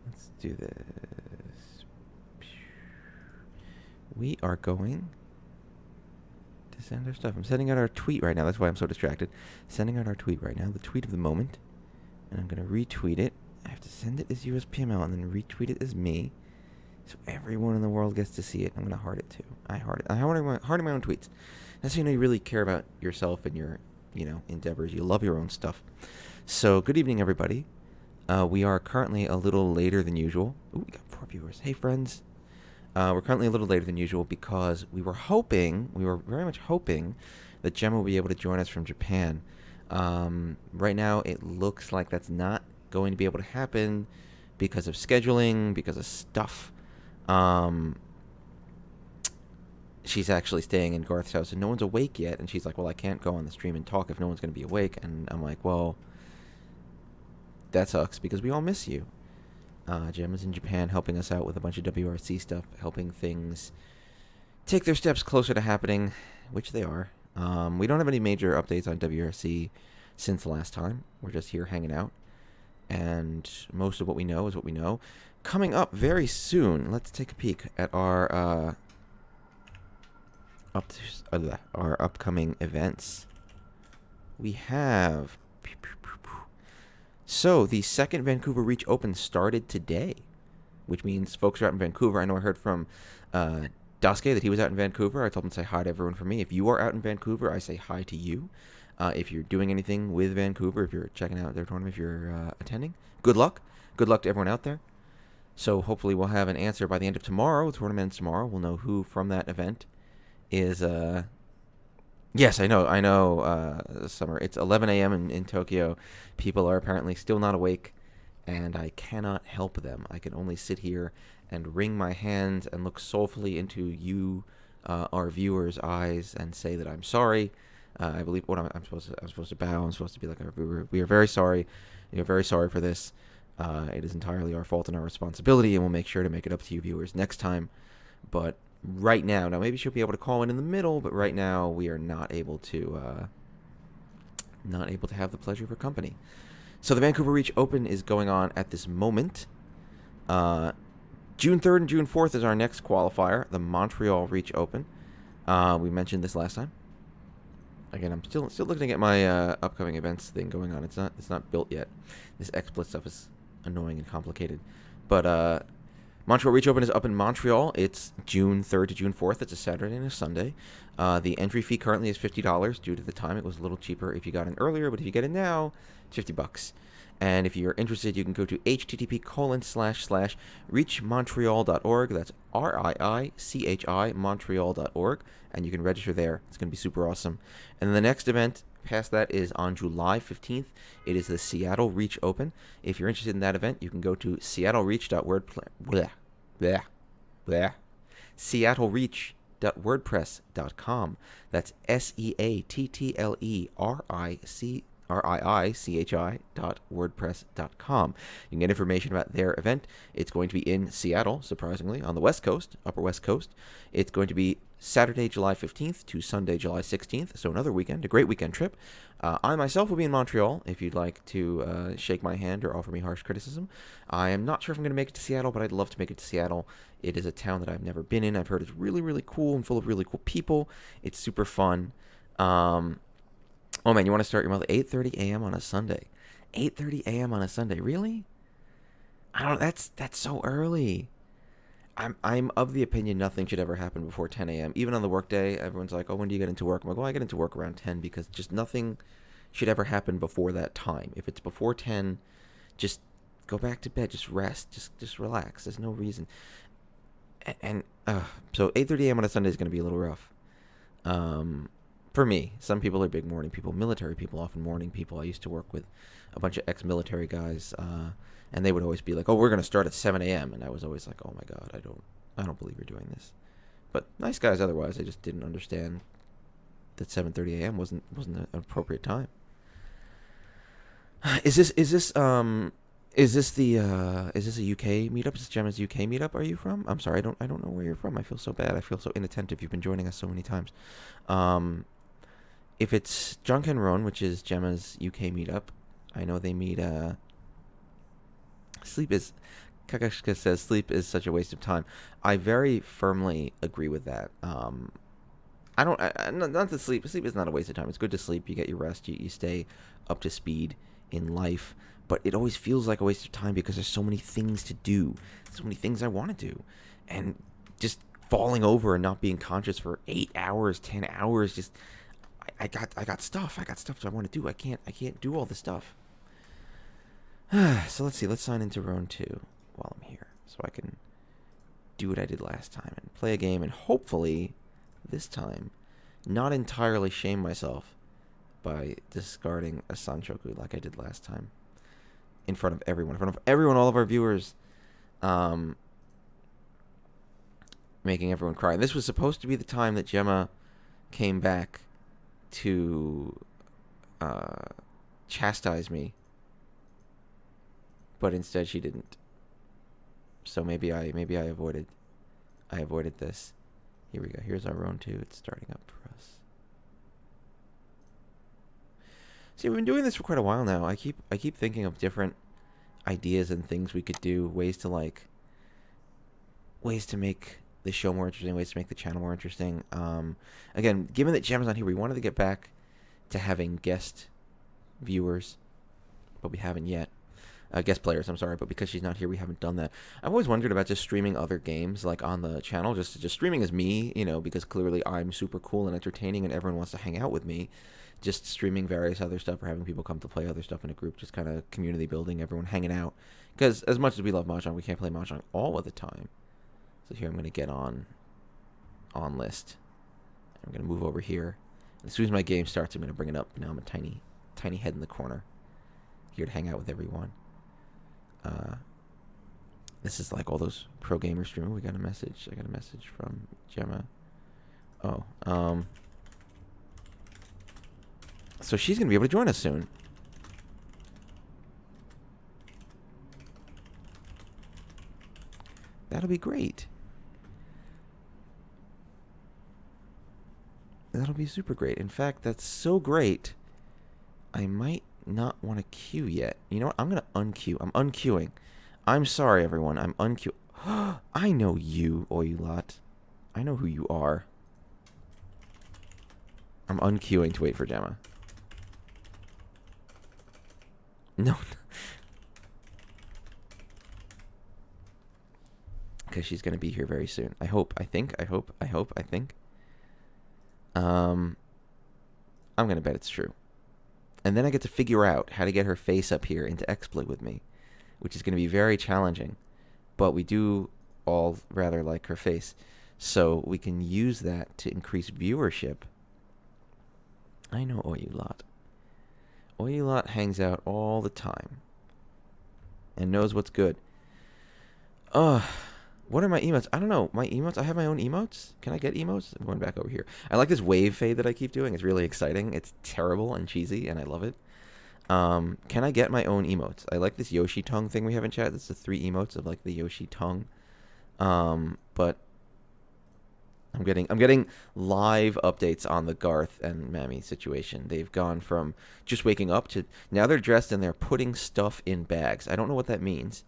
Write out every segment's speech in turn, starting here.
Let's do this. We are going to send our stuff. I'm sending out our tweet right now. That's why I'm so distracted. Sending out our tweet right now, the tweet of the moment. And I'm going to retweet it. I have to send it as USPML and then retweet it as me. So everyone in the world gets to see it. I'm going to heart it too. I heart it. I heart my own tweets. That's how you know you really care about yourself and your, endeavors. You love your own stuff. So good evening, everybody. We are currently a little later than usual. Ooh, we got 4 viewers. Hey, friends. We're currently a little later than usual because we were very much hoping that Gemma will be able to join us from Japan. Right now, it looks like that's not going to be able to happen because of scheduling, because of stuff. She's actually staying in Garth's house and no one's awake yet. And she's like, well, I can't go on the stream and talk if no one's going to be awake. And I'm like, well, that sucks because we all miss you. Gemma's in Japan helping us out with a bunch of WRC stuff, helping things take their steps closer to happening, which they are. We don't have any major updates on WRC since the last time. We're just here hanging out. And most of what we know is what we know. Coming up very soon, let's take a peek at our upcoming events. We have... So, the second Vancouver Reach Open started today, which means folks are out in Vancouver. I know I heard from Daisuke that he was out in Vancouver. I told him to say hi to everyone for me. If you are out in Vancouver, I say hi to you. If you're doing anything with Vancouver, if you're checking out their tournament, if you're attending, good luck. Good luck to everyone out there. So hopefully we'll have an answer by the end of tomorrow. The tournament ends tomorrow. We'll know who from that event is... Yes, I know, Summer. It's 11 a.m. in Tokyo. People are apparently still not awake, and I cannot help them. I can only sit here and wring my hands and look soulfully into you, our viewers' eyes, and say that I'm sorry. I believe what I'm supposed to bow. I'm supposed to be like, we are very sorry. We are very sorry for this. It is entirely our fault and our responsibility, and we'll make sure to make it up to you viewers next time. But right now maybe she'll be able to call in the middle, but right now we are not able to have the pleasure of her company. So the Vancouver Reach Open is going on at this moment. June 3rd and June 4th is our next qualifier, the Montreal Reach Open. We mentioned this last time. Again, I'm still looking at my upcoming events thing going on. It's not built yet. This XSplit stuff is annoying and complicated. But Montreal Reach Open is up in Montreal. It's June 3rd to June 4th. It's a Saturday and a Sunday. The entry fee currently is $50. Due to the time, it was a little cheaper if you got in earlier, but if you get in now, it's $50. And if you're interested, you can go to http://reachmontreal.org. That's RIICHI Montreal.org, and you can register there. It's going to be super awesome. And then the next event past that is on July 15th. It is the Seattle Reach Open. If you're interested in that event, you can go to seattlereach.wordpress.com. That's SEATTLERIICHI.wordpress.com. You can get information about their event. It's going to be in Seattle, surprisingly, on the West Coast, Upper West Coast. It's going to be Saturday, July 15th to Sunday, July 16th, so another weekend, a great weekend trip. I myself will be in Montreal if you'd like to shake my hand or offer me harsh criticism. I am not sure if I'm going to make it to Seattle, but I'd love to make it to Seattle. It is a town that I've never been in. I've heard it's really, really cool and full of really cool people. It's super fun. Oh man, you want to start your month at 8:30 a.m. on a Sunday? 8:30 a.m. on a Sunday, really? That's so early. I'm of the opinion nothing should ever happen before 10 a.m. Even on the work day, everyone's like, oh, when do you get into work? I'm like, well, I get into work around 10 because just nothing should ever happen before that time. If it's before 10, just go back to bed, just rest, just relax. There's no reason. So 8:30 a.m. on a Sunday is going to be a little rough. For me, some people are big morning people. Military people, often morning people. I used to work with a bunch of ex-military guys, and they would always be like, "Oh, we're gonna start at 7 a.m." And I was always like, "Oh my God, I don't believe you're doing this." But nice guys otherwise. I just didn't understand that 7:30 a.m. wasn't an appropriate time. Is this a UK meetup? Is this Gemma's UK meetup? Are you from? I'm sorry, I don't know where you're from. I feel so bad. I feel so inattentive. You've been joining us so many times. if it's Drunk and Roan, which is Gemma's UK meetup, I know they meet. Sleep is. Kakashka says sleep is such a waste of time. I very firmly agree with that. I don't. Not that sleep. Sleep is not a waste of time. It's good to sleep. You get your rest. You stay up to speed in life. But it always feels like a waste of time because there's so many things to do, so many things I want to do, and just falling over and not being conscious for 8 hours, 10 hours. Just I got stuff. I got stuff I want to do. I can't do all this stuff. So let's see. Let's sign into Roan 2 while I'm here, so I can do what I did last time and play a game, and hopefully this time not entirely shame myself by discarding a Sanchoku like I did last time in front of everyone, all of our viewers, making everyone cry. And this was supposed to be the time that Gemma came back to chastise me, but instead she didn't. So maybe I avoided this. Here we go. Here's our Roan 2. It's starting up for us. See, we've been doing this for quite a while now. I keep thinking of different ideas and things we could do, ways to make the show more interesting, ways to make the channel more interesting. Again, given that Gemma's not here, we wanted to get back to having guest viewers, but we haven't yet. Guest players, I'm sorry, but because she's not here, we haven't done that. I've always wondered about just streaming other games, like on the channel, just streaming as me, because clearly I'm super cool and entertaining and everyone wants to hang out with me. Just streaming various other stuff or having people come to play other stuff in a group, just kind of community building, everyone hanging out. Because as much as we love Mahjong, we can't play Mahjong all of the time. So here I'm going to get on list. I'm going to move over here. And as soon as my game starts, I'm going to bring it up. Now I'm a tiny head in the corner, here to hang out with everyone. This is like all those pro gamers streaming. I got a message from Gemma. So she's going to be able to join us soon. That'll be great. That'll be super great. In fact, that's so great, I might not want to queue yet. You know what? I'm going to unqueue. I'm unqueuing. I'm sorry, everyone. I'm unqueuing. I know you, Oyulot. I know who you are. I'm unqueuing to wait for Gemma. No. Because she's going to be here very soon. I think. I'm going to bet it's true. And then I get to figure out how to get her face up here into XSplit with me, which is going to be very challenging. But we do all rather like her face. So we can use that to increase viewership. I know Oyulot. Oyulot hangs out all the time and knows what's good. What are my emotes? I don't know. My emotes? I have my own emotes? Can I get emotes? I'm going back over here. I like this wave fade that I keep doing. It's really exciting. It's terrible and cheesy, and I love it. Can I get my own emotes? I like this Yoshi tongue thing we have in chat. That's the 3 emotes of like the Yoshi tongue. But I'm getting live updates on the Garth and Mammy situation. They've gone from just waking up to now they're dressed and they're putting stuff in bags. I don't know what that means.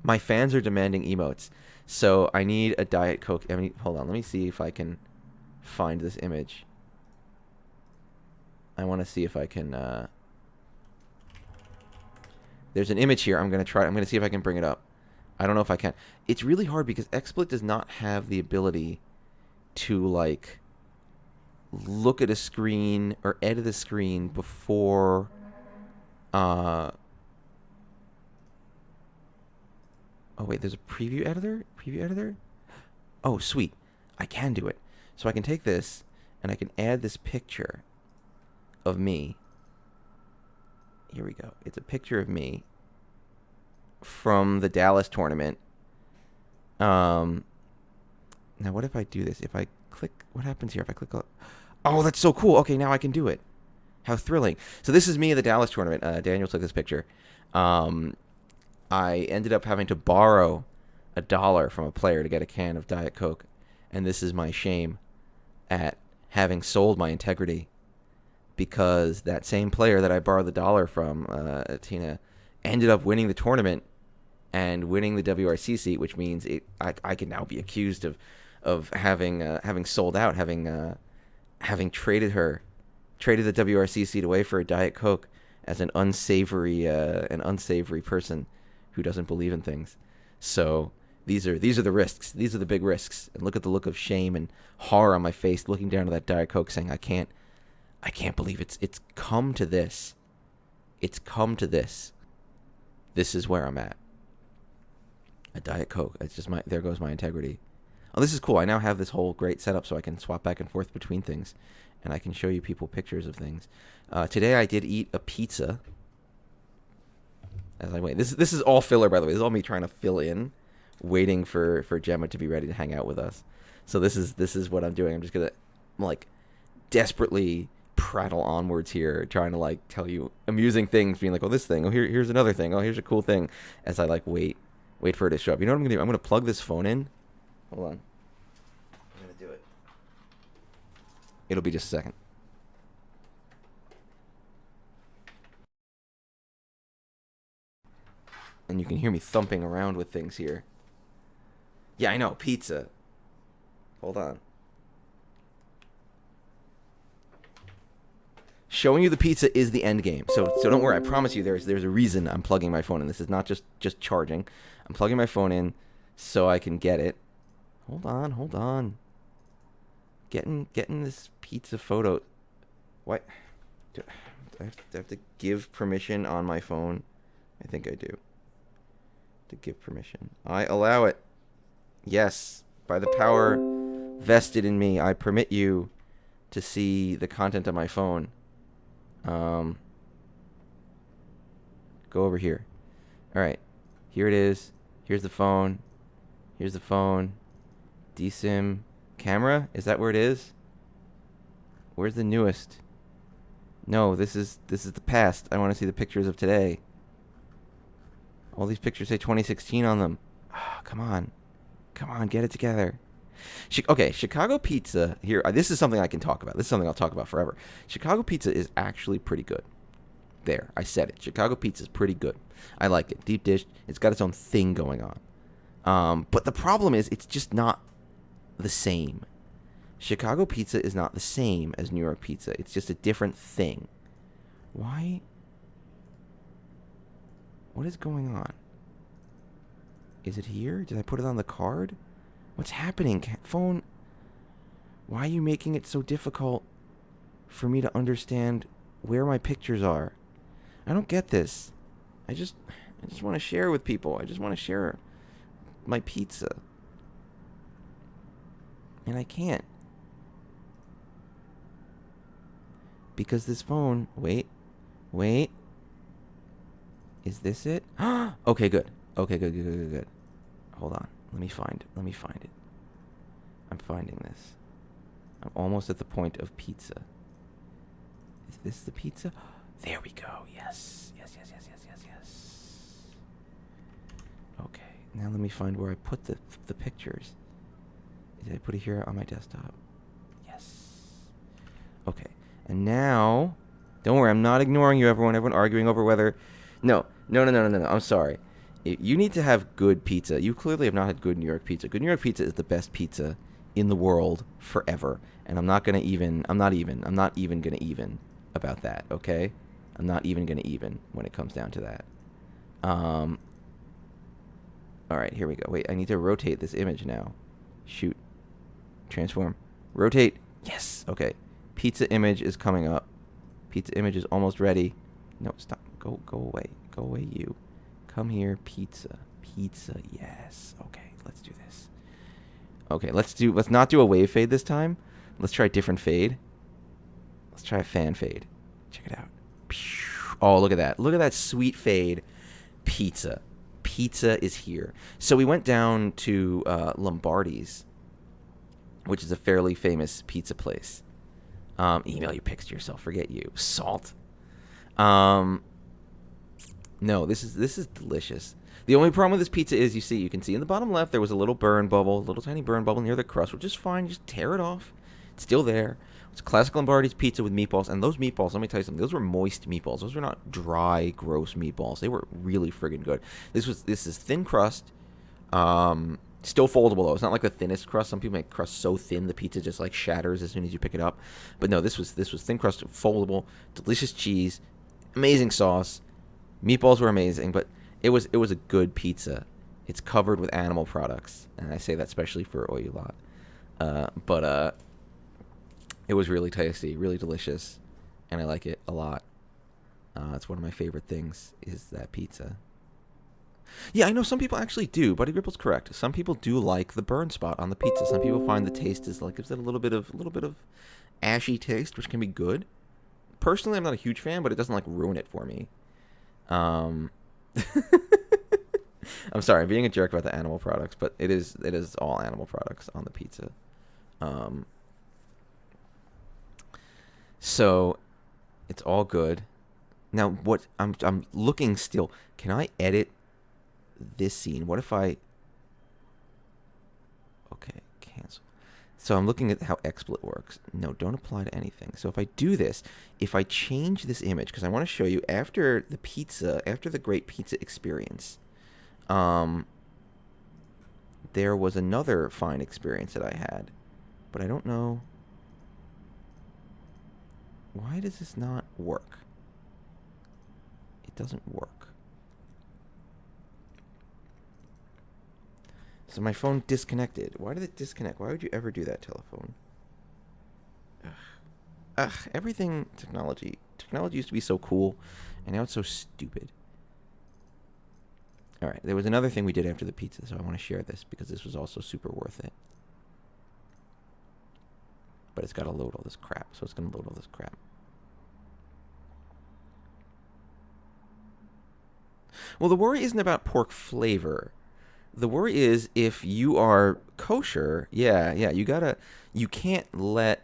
My fans are demanding emotes, so I need a Diet Coke. I mean, hold on, let me see if I can find this image. I want to see if I can. There's an image here. I'm gonna see if I can bring it up. I don't know if I can. It's really hard because XSplit does not have the ability to like look at a screen or edit a screen before. Oh, wait, there's a preview editor? Oh, sweet. I can do it. So I can take this, and I can add this picture of me. Here we go. It's a picture of me from the Dallas tournament. Now, what if I do this? If I click... What happens here if I click... Oh, that's so cool. Okay, now I can do it. How thrilling. So this is me at the Dallas tournament. Daniel took this picture. I ended up having to borrow $1 from a player to get a can of Diet Coke, and this is my shame at having sold my integrity because that same player that I borrowed the dollar from, Tina, ended up winning the tournament and winning the WRC seat, which means I can now be accused of having sold out, having traded the WRC seat away for a Diet Coke as an unsavory person who doesn't believe in things. So these are the risks. These are the big risks. And look at the look of shame and horror on my face, looking down to that Diet Coke, saying, I can't believe it's come to this. It's come to this. This is where I'm at. A Diet Coke. It's just there goes my integrity. Oh, this is cool. I now have this whole great setup so I can swap back and forth between things. And I can show you people pictures of things. Today I did eat a pizza. As I wait. This is all filler, by the way. This is all me trying to fill in, waiting for Gemma to be ready to hang out with us. So this is what I'm doing. I'm just gonna desperately prattle onwards here, trying to tell you amusing things, being like, oh, this thing, oh, here's another thing, oh, here's a cool thing, as I wait for it to show up. You know what I'm gonna do? I'm gonna plug this phone in. Hold on. I'm gonna do it. It'll be just a second. And you can hear me thumping around with things here. Yeah, I know, pizza. Hold on. Showing you the pizza is the end game. So don't worry, I promise you there's a reason I'm plugging my phone in. This is not just charging. I'm plugging my phone in so I can get it. Hold on. Getting this pizza photo. What? Do I have to give permission on my phone? I think I do. To give permission. I allow it. Yes. By the power vested in me, I permit you to see the content of my phone. Go over here. All right. Here it is. Here's the phone. Here's the phone. DSIM camera? Is that where it is? Where's the newest? No, this is the past. I want to see the pictures of today. All these pictures say 2016 on them. Oh, come on, get it together. Okay, Chicago pizza here. This is something I can talk about. This is something I'll talk about forever. Chicago pizza is actually pretty good. There, I said it. Chicago pizza is pretty good. I like it. Deep dish. It's got its own thing going on. But the problem is, it's just not the same. Chicago pizza is not the same as New York pizza. It's just a different thing. Why? What is going on? Is it here? Did I put it on the card? What's happening? Phone, why are you making it so difficult for me to understand where my pictures are? I don't get this. I just want to share with people. I just want to share my pizza. And I can't. Because this phone, wait. Is this it? Okay, good. Okay, good. Hold on. Let me find it. I'm finding this. I'm almost at the point of pizza. Is this the pizza? There we go. Yes. Okay. Now let me find where I put the pictures. Did I put it here on my desktop? Yes. Okay. And now, don't worry, I'm not ignoring you, everyone arguing over whether... No. I'm sorry. You need to have good pizza. You clearly have not had good New York pizza. Good New York pizza is the best pizza in the world forever. And I'm not even going to even about that, okay? I'm not even going to even when it comes down to that. All right, here we go. Wait, I need to rotate this image now. Shoot. Transform. Rotate. Yes. Okay. Pizza image is coming up. Pizza image is almost ready. No, stop. Go away. Go away, you. Come here. Pizza. Yes. Okay, let's do this. Okay, let's not do a wave fade this time. Let's try a different fade. Let's try a fan fade. Check it out. Oh, look at that. Look at that sweet fade. Pizza is here. So we went down to Lombardi's, which is a fairly famous pizza place. Email your pics to yourself. Forget you. Salt. No, this is delicious. The only problem with this pizza is you can see in the bottom left there was a little tiny burn bubble near the crust, which is fine. Just tear it off. It's still there. It's classic Lombardi's pizza with meatballs, and those meatballs, let me tell you something. Those were moist meatballs. Those were not dry, gross meatballs. They were really friggin' good. This is thin crust, still foldable though. It's not like the thinnest crust. Some people make crust so thin the pizza just like shatters as soon as you pick it up. But no, this was thin crust, foldable, delicious cheese, amazing sauce. Meatballs were amazing, but it was a good pizza. It's covered with animal products, and I say that especially for Oyulat. But it was really tasty, really delicious, and I like it a lot. It's one of my favorite things is that pizza. Yeah, I know some people actually do. Buddy Ripple's correct. Some people do like the burn spot on the pizza. Some people find the taste is like gives it a little bit of ashy taste, which can be good. Personally, I'm not a huge fan, but it doesn't like ruin it for me. Um, I'm sorry, I'm being a jerk about the animal products, but it is all animal products on the pizza. Um, so it's all good. Now, what I'm looking still. Can I edit this scene? What if I? Okay, cancel. So I'm looking at how XSplit works. No, don't apply to anything. So if I do this, if I change this image, because I want to show you after the great pizza experience, there was another fine experience that I had, but I don't know. Why does this not work? It doesn't work. So my phone disconnected. Why did it disconnect? Why would you ever do that, telephone? Ugh, everything technology. Technology used to be so cool, and now it's so stupid. All right, there was another thing we did after the pizza, so I want to share this because this was also super worth it. But it's got to load all this crap, so it's going to load all this crap. Well, the worry isn't about pork flavor. The worry is if you are kosher, you can't let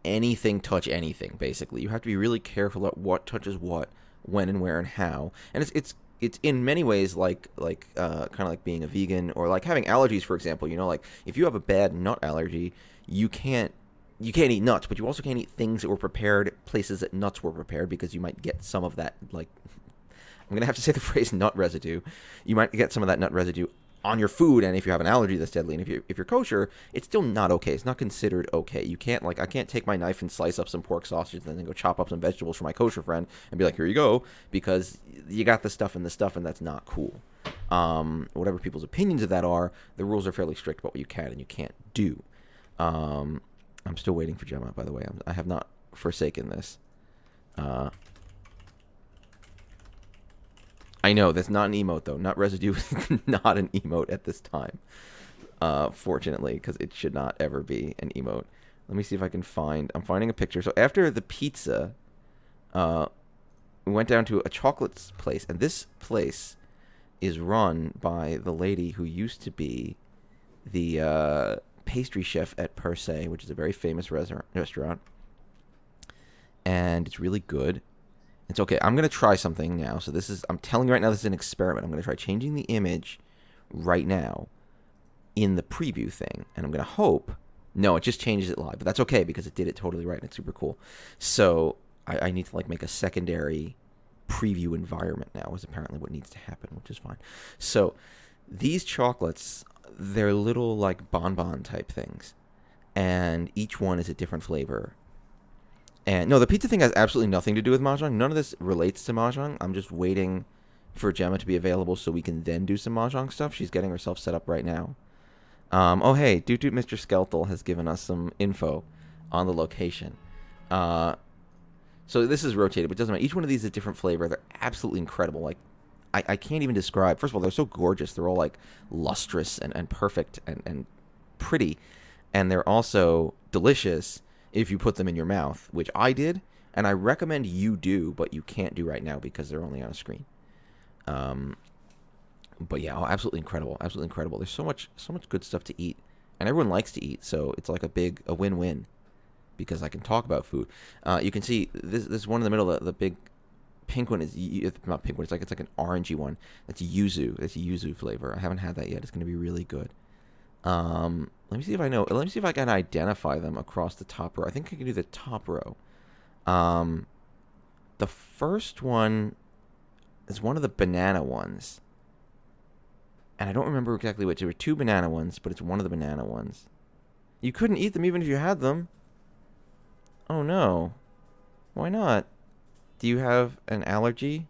anything touch anything, basically. You have to be really careful about what touches what, when and where and how. And it's in many ways like kind of like being a vegan or like having allergies, for example. You know, like if you have a bad nut allergy, you can't eat nuts, but you also can't eat things that were prepared places that nuts were prepared because you might get some of that, like, I'm going to have to say the phrase nut residue. You might get some of that nut residue on your food, and if you have an allergy that's deadly, and if you're kosher, it's still not okay. It's not considered okay. You can't, like, I can't take my knife and slice up some pork sausage and then go chop up some vegetables for my kosher friend and be like, here you go, because you got the stuff and that's not cool. Whatever people's opinions of that are, the rules are fairly strict about what you can and you can't do. I'm still waiting for Gemma, by the way. I have not forsaken this. I know, that's not an emote, though. Nut residue is not an emote at this time. Fortunately, because it should not ever be an emote. Let me see if I can find... I'm finding a picture. So after the pizza, we went down to a chocolate place. And this place is run by the lady who used to be the pastry chef at Per Se, which is a very famous restaurant. And it's really good. It's okay. I'm going to try something now. So I'm telling you right now, this is an experiment. I'm going to try changing the image right now in the preview thing. And I'm going to hope, no, it just changes it live. But that's okay because it did it totally right and it's super cool. So I need to like make a secondary preview environment now is apparently what needs to happen, which is fine. So these chocolates, they're little like bonbon type things. And each one is a different flavor. And no, the pizza thing has absolutely nothing to do with Mahjong. None of this relates to Mahjong. I'm just waiting for Gemma to be available so we can then do some Mahjong stuff. She's getting herself set up right now. Oh, hey, Doot Mr. Skeletal has given us some info on the location. So this is rotated, but it doesn't matter. Each one of these is a different flavor. They're absolutely incredible. Like, I can't even describe. First of all, they're so gorgeous. They're all, like, lustrous and perfect and pretty. And they're also delicious if you put them in your mouth, which I did, and I recommend you do, but you can't do right now because they're only on a screen. But yeah, absolutely incredible, absolutely incredible. There's so much good stuff to eat, and everyone likes to eat, so it's like a win-win because I can talk about food. You can see this one in the middle, the big pink one is not pink one. It's like an orangey one. That's yuzu. It's a yuzu flavor. I haven't had that yet. It's going to be really good. Let me see if I know. Let me see if I can identify them across the top row. I think I can do the top row. Um, the first one is one of the banana ones. And I don't remember exactly which. There were two banana ones, but it's one of the banana ones. You couldn't eat them even if you had them. Oh no. Why not? Do you have an allergy?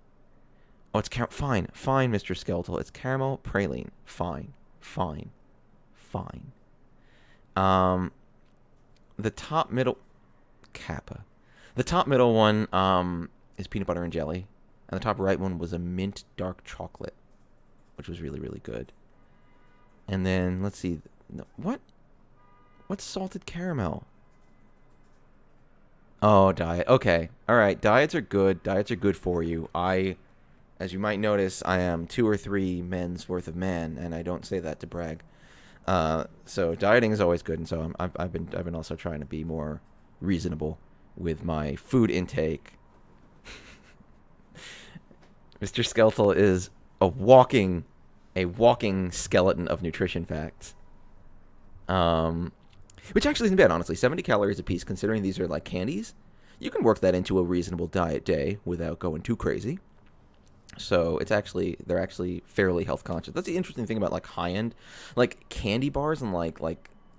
Oh, it's fine. Fine, Mr. Skeletal. It's caramel praline. Fine. Fine. Fine. Um, the top middle... Kappa. The top middle one is peanut butter and jelly. And the top right one was a mint dark chocolate, which was really, really good. And then, let's see. No, what? What's salted caramel? Oh, diet. Okay. All right. Diets are good. Diets are good for you. As you might notice, I am 2 or 3 men's worth of man, and I don't say that to brag. So dieting is always good, and so I've been also trying to be more reasonable with my food intake. Mr. Skeletal is a walking skeleton of nutrition facts. Which actually isn't bad, honestly. 70 calories a piece, considering these are like candies. You can work that into a reasonable diet day without going too crazy. So they're actually fairly health conscious. That's the interesting thing about like high end, like candy bars and like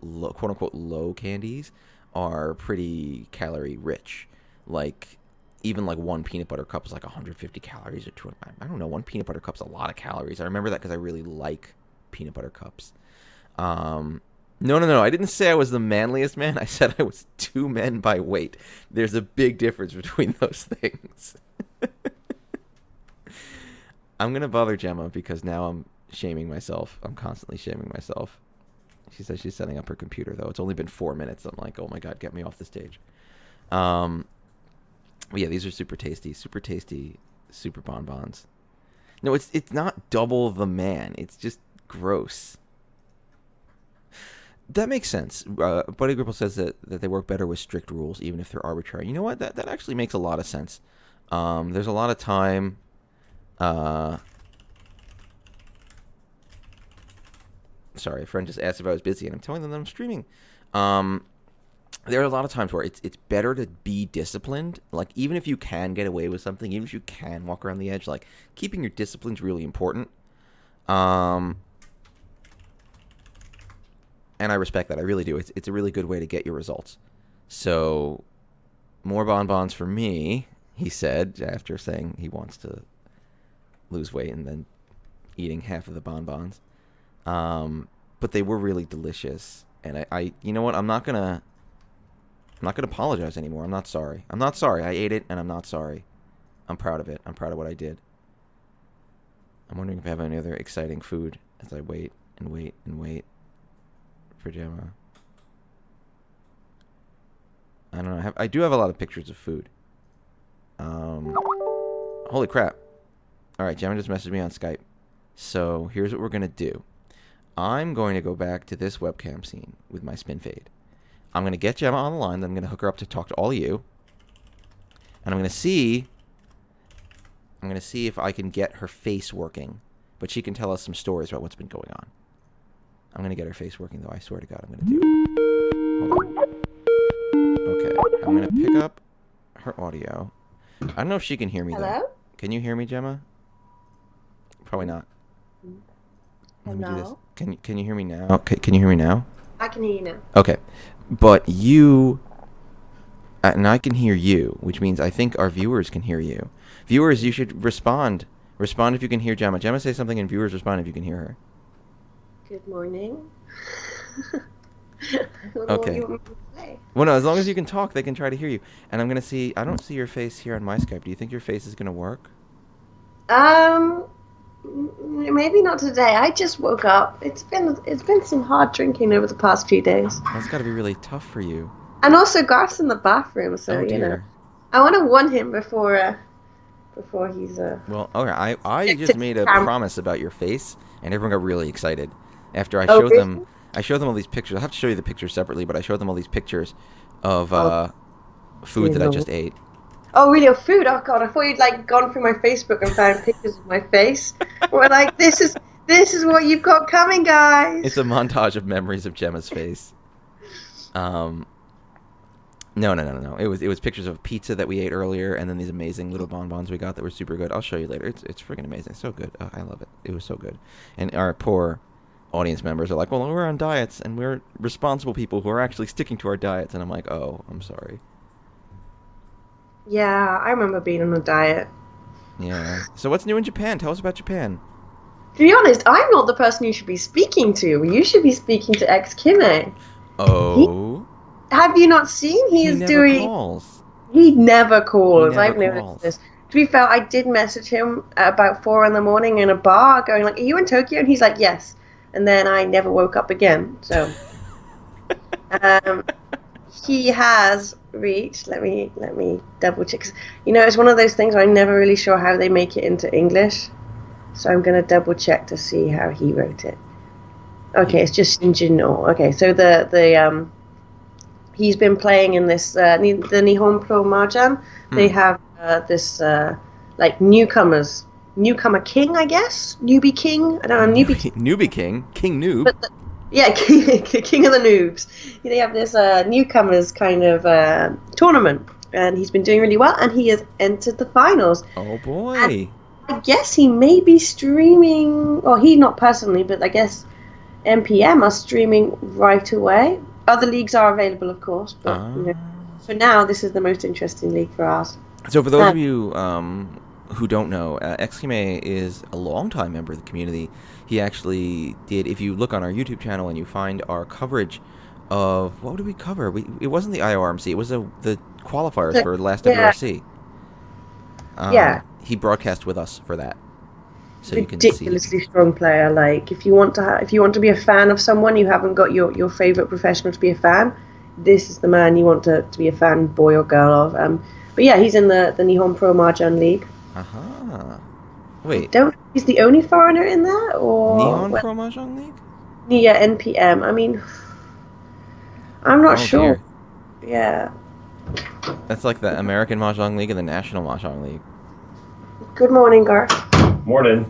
low, quote unquote low candies are pretty calorie rich. Like even like one peanut butter cup is like 150 calories or 200. I don't know. One peanut butter cup's a lot of calories. I remember that because I really like peanut butter cups. No. I didn't say I was the manliest man. I said I was 2 men by weight. There's a big difference between those things. I'm going to bother Gemma because now I'm shaming myself. I'm constantly shaming myself. She says she's setting up her computer, though. It's only been 4 minutes. I'm like, oh my God, get me off the stage. But yeah, these are super tasty, super bonbons. No, it's not double the man. It's just gross. That makes sense. Buddy Gripple says that they work better with strict rules, even if they're arbitrary. You know what? That actually makes a lot of sense. There's a lot of time... sorry, a friend just asked if I was busy, and I'm telling them that I'm streaming. There are a lot of times where it's better to be disciplined. Like, even if you can get away with something, even if you can walk around the edge, like, keeping your discipline is really important. And I respect that. I really do. It's a really good way to get your results. So, more bonbons for me, he said, after saying he wants to lose weight and then eating half of the bonbons. But they were really delicious. And I you know what? I'm not gonna apologize anymore. I'm not sorry. I ate it, and I'm not sorry. I'm proud of it. I'm proud of what I did. I'm wondering if I have any other exciting food as I wait and wait and wait for Gemma. I don't know. I do have a lot of pictures of food. Holy crap. Alright, Gemma just messaged me on Skype. So here's what we're going to do. I'm going to go back to this webcam scene with my spin fade. I'm going to get Gemma on the line. Then I'm going to hook her up to talk to all of you. And I'm going to see if I can get her face working. But she can tell us some stories about what's been going on. I'm going to get her face working, though. I swear to God, I'm going to do it. Hold on. Okay. I'm going to pick up her audio. I don't know if she can hear me, though. Hello? Can you hear me, Gemma? Probably not. Let me do this. Can you hear me now? Can you hear me now? I can hear you now. Okay. But you... and I can hear you, which means I think our viewers can hear you. Viewers, you should respond. Respond if you can hear Gemma. Gemma, say something, and viewers respond if you can hear her. Good morning. I don't know what you want me to say. Well, no, as long as you can talk, they can try to hear you. And I'm going to see... I don't see your face here on my Skype. Do you think your face is going to work? Maybe not today. I just woke up. It's been some hard drinking over the past few days. That's got to be really tough for you. And also, Garth's in the bathroom, so, you know. I want to warn him before he's... Well, okay, I just made a promise about your face, and everyone got really excited. After I showed them all these pictures. I'll have to show you the pictures separately, but I showed them all these pictures of food that I just ate. Oh, really? Food? Oh, God. I thought you'd, gone through my Facebook and found pictures of my face. We're like, this is This is what you've got coming, guys. It's a montage of memories of Gemma's face. No. It was pictures of pizza that we ate earlier, and then these amazing little bonbons we got that were super good. I'll show you later. It's freaking amazing. So good. Oh, I love it. It was so good. And our poor audience members are like, well, we're on diets, and we're responsible people who are actually sticking to our diets. And I'm like, oh, I'm sorry. Yeah, I remember being on a diet. Yeah. So what's new in Japan? Tell us about Japan. To be honest, I'm not the person you should be speaking to. You should be speaking to ex Kime. Oh. Have you not seen? He never calls. He never calls. He never I've noticed calls. this. To be fair, I did message him at about 4 in the morning in a bar, going like, "Are you in Tokyo?" And he's like, "Yes." And then I never woke up again. So, he has reached. Let me double check. 'Cause, it's one of those things where I'm never really sure how they make it into English. So I'm gonna double check to see how he wrote it. Okay, it's just Shinjin-no. Okay, so the he's been playing in this the Nihon Pro Mahjong. They have this like newcomer king, I guess, newbie king. I don't know, newbie king noob. But yeah, king of the noobs. They have this newcomers kind of tournament, and he's been doing really well, and he has entered the finals. Oh boy! And I guess he may be streaming, or he not personally, but I guess MPM are streaming right away. Other leagues are available, of course, but for now, this is the most interesting league for us. So for those of you who don't know, Xkime is a longtime member of the community. He actually did, if you look on our YouTube channel and you find our coverage of, what did we cover? It wasn't the IORMC, it was the qualifiers for last WRC. Yeah. He broadcast with us for that. So ridiculously strong player. Like if you want to be a fan of someone, you haven't got your favorite professional to be a fan. This is the man you want to be a fan, boy or girl of. But yeah, he's in the Nihon Pro Mahjong League. Wait. He's the only foreigner in there, or Nihon Pro Mahjong League? Yeah, NPM. I mean, I'm not sure. Dear. Yeah. That's like the American Mahjong League and the National Mahjong League. Good morning, Garth. Morning.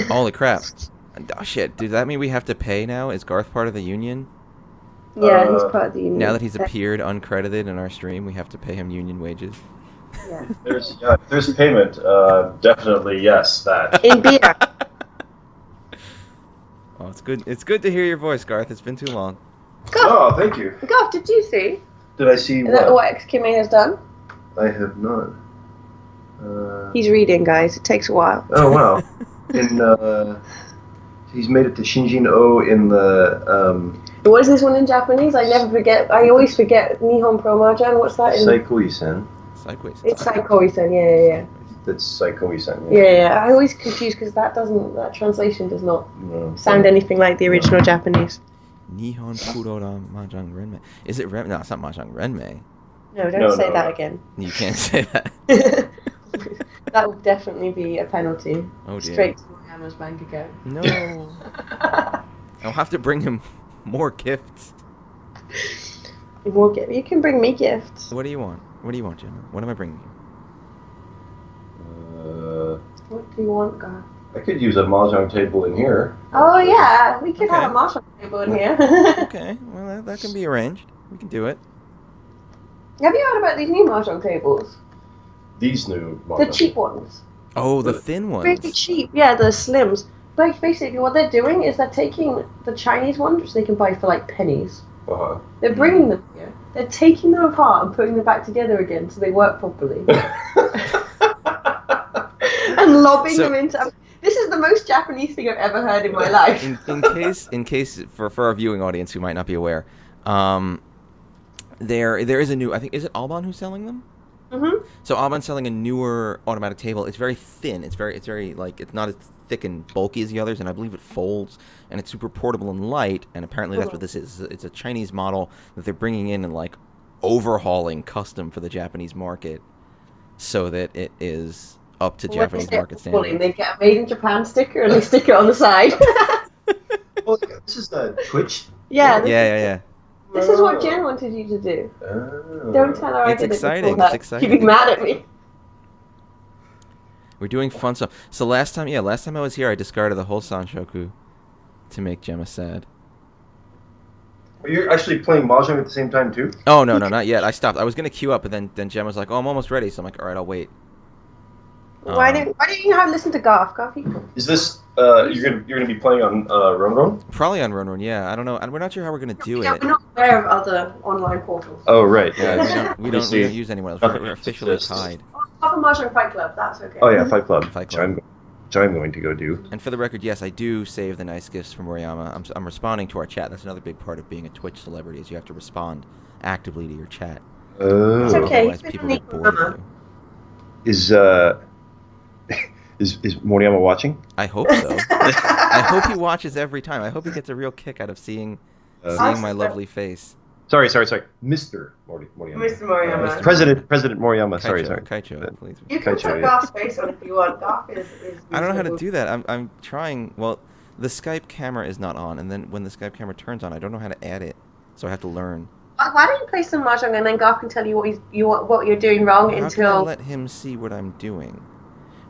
Holy crap. Oh, shit. Does that mean we have to pay now? Is Garth part of the union? Yeah, he's part of the union. Now that he's appeared uncredited in our stream, we have to pay him union wages. Yeah. There's payment. Definitely, yes, that. In beer. Oh, it's good. It's good to hear your voice, Garth. It's been too long. Garth, Oh, thank you. Garth, did you see? Did I see Is that what Xkime has done? I have not. He's reading, guys. It takes a while. Oh wow. He's made it to Shinjin-O in the What is this one in Japanese? I never forget. I always forget Nihon Pro Mahjong. What's that? Saikoi-sen. It's Saikoi-sen. Yeah. That's Saikoi-sen. Yeah. I always confuse because that translation does not sound anything like the original Japanese. Nihon Puro Mahjong Renmei. Is it Renmei? No, it's not Mahjong Renmei. No, don't say that again. You can't say that. That would definitely be a penalty. Oh dear. Straight to my Emma's bank account. No. I'll have to bring him more gifts. You can bring me gifts. What do you want? What do you want, Gemma? What am I bringing you? What do you want, God? I could use a mahjong table in here. Oh yeah, we could have a mahjong table in here. Okay, well that can be arranged. We can do it. Have you heard about these new mahjong tables? These new mahjong. The cheap ones. Oh, the thin ones. Really cheap, yeah, the slims. But basically, what they're doing is they're taking the Chinese ones, which they can buy for like pennies. They're bringing them here. They're taking them apart and putting them back together again so they work properly. And lobbing them into. This is the most Japanese thing I've ever heard in my life. in case for our viewing audience who might not be aware, there is a new. I think is it Alban who's selling them? Mm-hmm. So Alban's selling a newer automatic table. It's very thin. It's very like it's not as thick and bulky as the others, and I believe it folds, and it's super portable and light. And apparently that's what this is. It's a Chinese model that they're bringing in and like overhauling custom for the Japanese market, so that it is up to Japanese market standards. They get a made in Japan sticker and they stick it on the side. Oh, this is the Twitch. Yeah. Yeah. This is what Jen wanted you to do. Oh. Don't tell her I It's did exciting. it before It's her. exciting. She'd be mad at me. We're doing fun stuff. So last time I was here, I discarded the whole Sanshoku to make Gemma sad. Are you actually playing Mahjong at the same time too? Oh, no, not yet. I stopped. I was going to queue up, but then Gemma's like, oh, I'm almost ready. So I'm like, all right, I'll wait. Why don't you have listen to Garth? Garth, Is this you're gonna be playing on Run? Probably on Run, yeah. I don't know. And we're not sure how we're going to do it. We're not aware of other online portals. Oh right, Yeah, we don't use anyone else. We're officially tied. Papa Mahjong Fight Club, that's okay. Oh yeah, Fight Club. Fight Club. Which I'm going to go do. And for the record, yes, I do save the nice gifts from Moriyama. I'm responding to our chat. That's another big part of being a Twitch celebrity is you have to respond actively to your chat. It's okay. Otherwise, people get bored of you. Is Moriyama watching? I hope so. I hope he watches every time. I hope he gets a real kick out of seeing my lovely face. Sorry. Mr. Moriyama. Mr. Moriyama. President Moriyama. Sorry. Kaicho, please. You can put Garth's face on if you want. Garth is I don't know how to do that. I'm trying. Well, the Skype camera is not on, and then when the Skype camera turns on, I don't know how to add it, so I have to learn. Why don't you play some Mahjong and then Garth can tell you what you're doing wrong How until... can I let him see what I'm doing?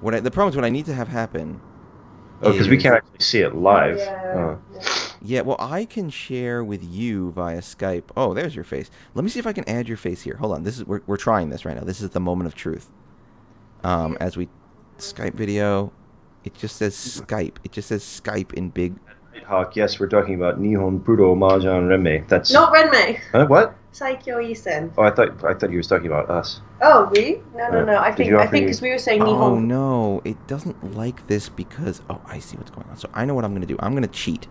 The problem is what I need to have happen... Oh, because we can't actually see it live. Yeah, well, I can share with you via Skype. Oh, there's your face. Let me see if I can add your face here. Hold on. We're trying this right now. This is the moment of truth. As we... Skype video... It just says Skype. It just says Skype in big... Hawk, yes, we're talking about Nihon Puro Mahjong Renmei. That's Not Renmei. What? Saikyo Isen. Oh, I thought he was talking about us. Oh, really? No. I think because we were saying Nihon. Oh no, it doesn't like this because I see what's going on. So I know what I'm gonna do. I'm gonna cheat.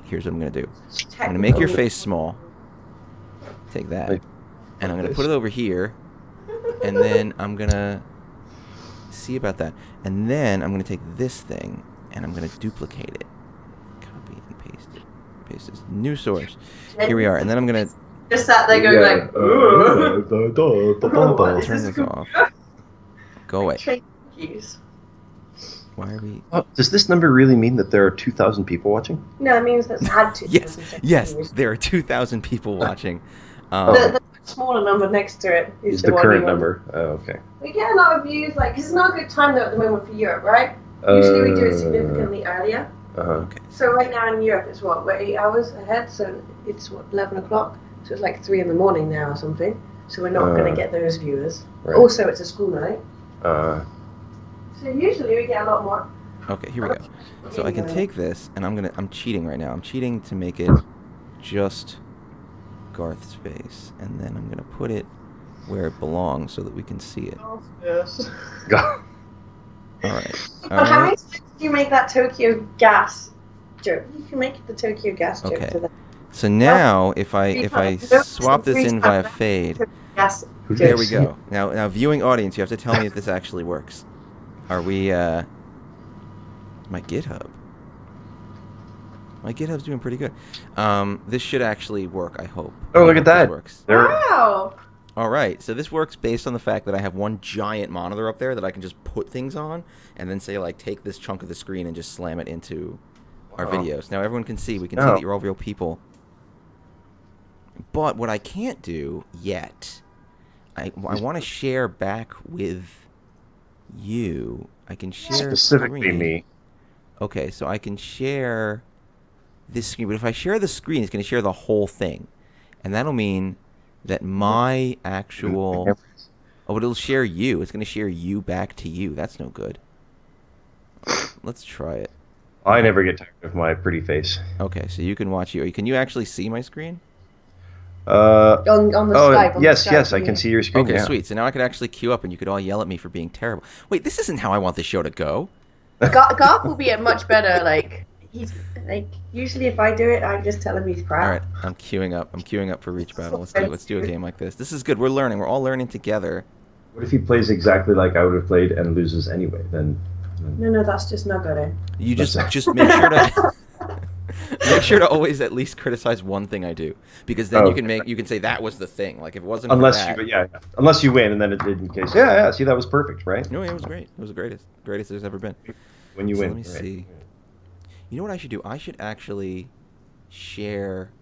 Here's what I'm gonna do. I'm gonna make your face small. Take that, and I'm gonna put it over here, and then I'm gonna see about that, and then I'm gonna take this thing and I'm gonna duplicate it. Copy and paste it. Paste this. New source. Here we are, and then I'm gonna just sat there going like, turn this off. Go away. Why are we... Oh, does this number really mean that there are 2,000 people watching? No, it means that's had to. Yes, there are 2,000 people watching. The smaller number next to it is the one current number. Oh, okay. We get a lot of views, like, because it's not a good time though at the moment for Europe, right? Usually we do it significantly earlier. Okay. So right now in Europe it's what, we're 8 hours ahead, so it's what, 11 o'clock? So it's like 3 in the morning now or something. So we're not going to get those viewers. Right. Also, it's a school night. Uh, So usually we get a lot more. Okay, here we go. So I can take this, and I'm cheating right now. I'm cheating to make it just Garth's face, and then I'm gonna put it where it belongs so that we can see it. Yes. Go. All right. But how many times do you make that Tokyo gas joke? You can make the Tokyo gas joke to that. So now, if I swap this in via fade, there we go. Now viewing audience, you have to tell me if this actually works. Are we? My GitHub's doing pretty good. This should actually work, I hope. Oh, look at that. Works. Wow. All right, so this works based on the fact that I have one giant monitor up there that I can just put things on, and then say like take this chunk of the screen and just slam it into our videos. Now everyone can see. We can see that you're all real people. But what I can't do yet, I want to share back with you. I can share specifically screen. Me. Okay, so I can share this screen, but if I share the screen, it's going to share the whole thing, and that'll mean that my actual but it'll share you. It's going to share you back to you. That's no good. Let's try it. I never get tired of my pretty face. Okay, so you can watch you. Can you actually see my screen? On the Skype. On yes, the Skype, yes, I can see your screen. Okay, yeah. sweet. So now I could actually queue up, and you could all yell at me for being terrible. Wait, this isn't how I want the show to go. Garth will be much better. Like he's like usually if I do it, I just tell him he's crap. All right, I'm queuing up. I'm queuing up for Reach Battle. Let's do a game like this. This is good. We're learning. We're all learning together. What if he plays exactly like I would have played and loses anyway? Then. No, that's just not good. You just make sure to make sure to always at least criticize one thing I do, because then you can say that was the thing. Like if it wasn't unless you win, and then it did in case. Yeah. See, that was perfect, right? No, it was great. It was the greatest there's ever been. When you win. Let me see. You know what I should do? I should actually share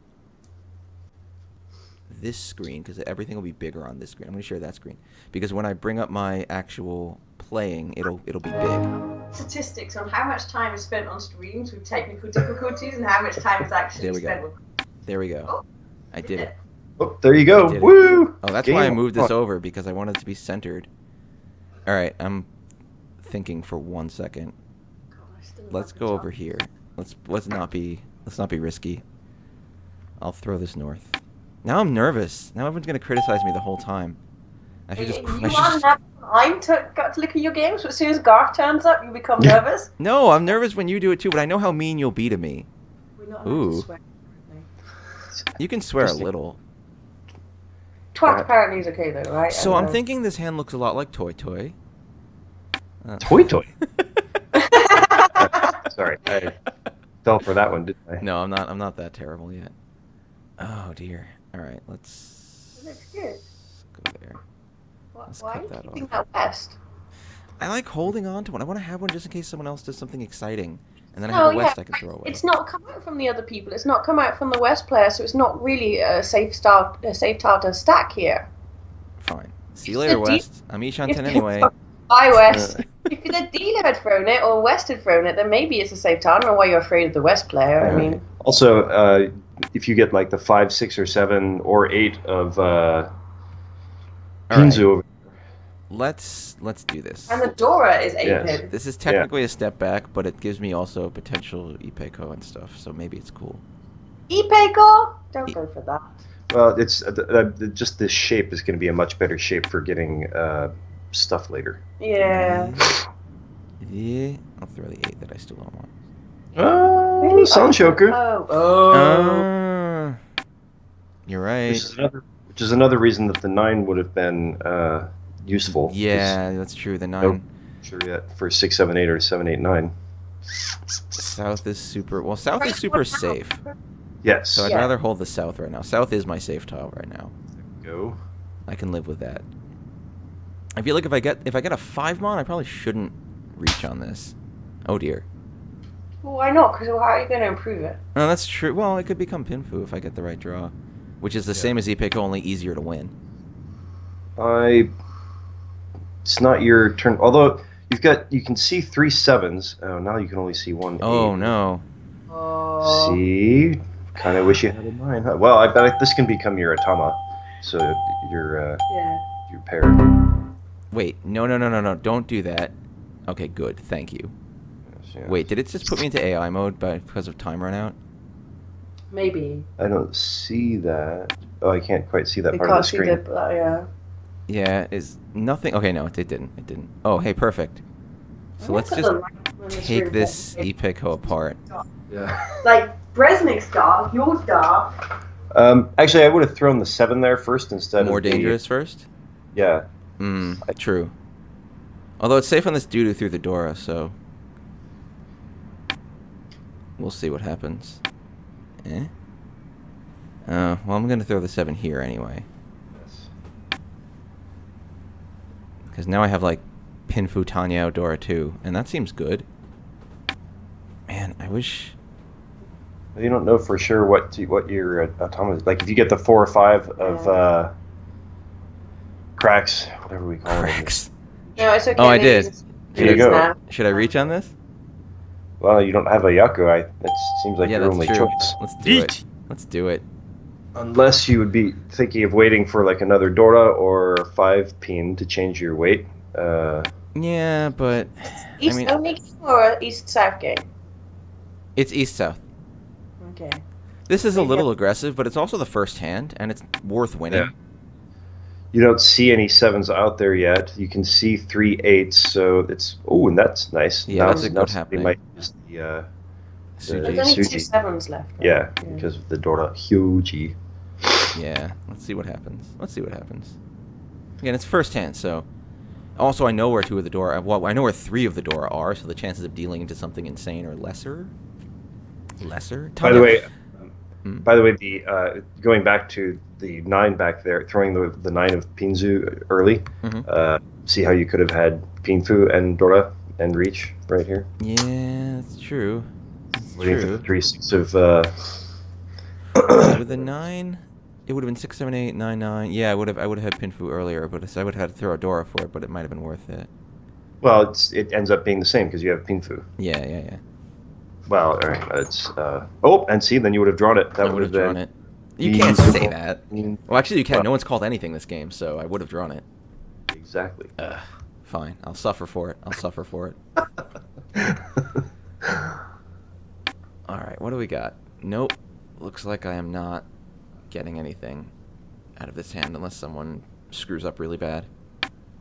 this screen because everything will be bigger on this screen. I'm going to share that screen because when I bring up my actual playing, it'll be big. Statistics on how much time is spent on streams with technical difficulties and how much time is actually There we spent go. with. There we go. Oh, I did it. Oh, there you go. I did it. Woo! Oh, that's Game why I moved this on. over because I wanted it to be centered. All right, I'm thinking for 1 second. God, I still Let's love go the over top. here. Let's not be risky. I'll throw this north. Now I'm nervous. Now everyone's gonna criticize me the whole time. I should just. You I should are just never got to look at your games, but as soon as Garth turns up, you become nervous. no, I'm nervous when you do it too, but I know how mean you'll be to me. We're not allowed Ooh. to swear. You can swear a Interesting. little. Twat apparently is okay though, right? So I'm thinking this hand looks a lot like Toy Toy. Toy Toy. Sorry, I fell for that one, didn't I? No, I'm not. I'm not that terrible yet. Oh dear. All right, let's It looks good. go there. Let's Why are cut you that keeping off. that west? I like holding on to one. I want to have one just in case someone else does something exciting, and then I No, have a yeah, west I can throw away. it's not come out from the other people. It's not come out from the west player, so it's not really a safe tile to stack here. Fine. See you It's later, the deep- West. I'm Ishan 10 anyway. Bye, West. If the dealer had thrown it or West had thrown it, then maybe it's a safe tile. I don't know why you're afraid of the west player. I mean, Also, if you get like the 5, 6, or 7, or 8 of Pinzu over Let's do this. and the Dora is 8 Yes. pin. This is technically a step back, but it gives me also potential Ipeco and stuff, so maybe it's cool. Epego? Don't go for that. well, it's just this shape is going to be a much better shape for getting stuff later. Yeah. Yeah. I'll throw the 8 that I still don't want. Oh, Really? Sunshoker. Oh. You're right. Which is another reason that the 9 would have been useful. Yeah, that's true. The 9. Nope. Sure yet for 6, 7, 8 or 7, 8, 9. South is super. Well, South is super safe. Yes. So I'd Yeah. rather hold the South right now. South is my safe tile right now. Go. I can live with that. I feel like if I get a 5-mon, I probably shouldn't reach on this. Oh dear. Well, why not? Because how are you going to improve it? No, that's true. Well, it could become Pinfu if I get the right draw, which is the same as Ipeco, only easier to win. It's not your turn. Although you can see 3 7s. Oh, now you can only see 1 Oh 8. no. Oh. See, kind of wish you had a 9. Huh? Well, I bet this can become your Atama, so your Yeah. pair. Wait, no, don't do that. Okay, good, thank you. Yes. Wait, did it just put me into AI mode because of time run out? Maybe. I don't see that. Oh, I can't quite see that You part of can't the see screen. the. Yeah. Yeah, is nothing. Okay, no, it didn't. Oh, hey, perfect. So I'm let's gonna just put the light on the take screen. this Ipeco apart. Yeah. Like Bresnik's dark, yours dark. Actually, I would have thrown the 7 there first instead More of the, dangerous first? Yeah. True. Although it's safe on this doo-doo through the Dora, so we'll see what happens. Well, I'm gonna throw the 7 here anyway, Yes. because now I have like Pinfu Tanya Dora 2, and that seems good. Man, I wish. You don't know for sure what your Atama is. Like if you get the 4 or 5 of cracks, whatever we call Cracks. No, it's okay. Oh, I ladies. did. There you go. Now. Should I reach on this? it. Well, you don't have a Yaku. It seems like yeah, your that's only true. choice. Let's do it. Let's do it. Unless you would be thinking of waiting for like another Dora or 5 pin to change your weight. Yeah, but East I mean, only game or East South game? it's East-South. Okay. This is a little aggressive, but it's also the first hand, and it's worth winning. Yeah. You don't see any 7s out there yet. You can see 3 8s, so it's and that's nice. Yeah, now, that's a now good somebody happening. might use the Suji. There's only 2 Suji. 7s left. Right? Yeah, because of the Dora Hyuji. Yeah, let's see what happens. Again, it's first hand, so. Also, I know where 2 of the Dora. Well, I know where 3 of the Dora are, so the chances of dealing into something insane are lesser. By the way, Hmm? the going back to the 9 back there, throwing the 9 of Pinzu early. Mhm. See how you could have had Pinfu and Dora and Reach right here. Yeah, that's true. Waiting for the 3 6 of. With a 9, It would have been 6, 7, 8, 9, 9. Yeah, I would have had Pinfu earlier, but I would have had to throw a Dora for it, but it might have been worth it. Well, it ends up being the same because you have Pinfu. Yeah. Well, all right. It's oh, and see, then you would have drawn it. That I would have been drawn it. You can't say that. mean- Well, actually, you can't. Well- No one's called anything this game, so I would have drawn it. Exactly. Fine. I'll suffer for it. All right, what do we got? Nope. Looks like I am not getting anything out of this hand unless someone screws up really bad.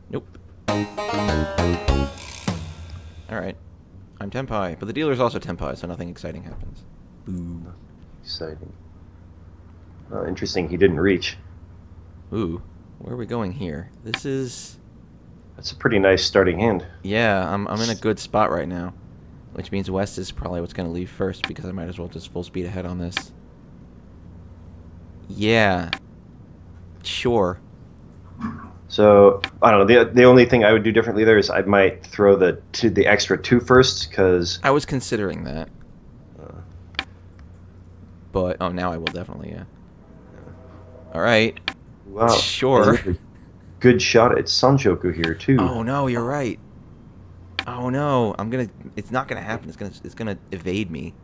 Nope. All right. I'm Tenpai, but the dealer's also Tenpai, so nothing exciting happens. Boo. Exciting. Oh, interesting. He didn't reach. Ooh. Where are we going here? This is... That's a pretty nice starting hand. Yeah, I'm in a good spot right now. Which means West is probably what's going to leave first, because I might as well just full speed ahead on this. Yeah. Sure. So I don't know. The only thing I would do differently there is I might throw the extra 2 first because I was considering that. But, oh, now I will definitely, yeah. Alright. wow, Sure. there's a good shot at Sanchoku here too. Oh, no, you're right. Oh, no. It's not gonna happen. It's gonna evade me.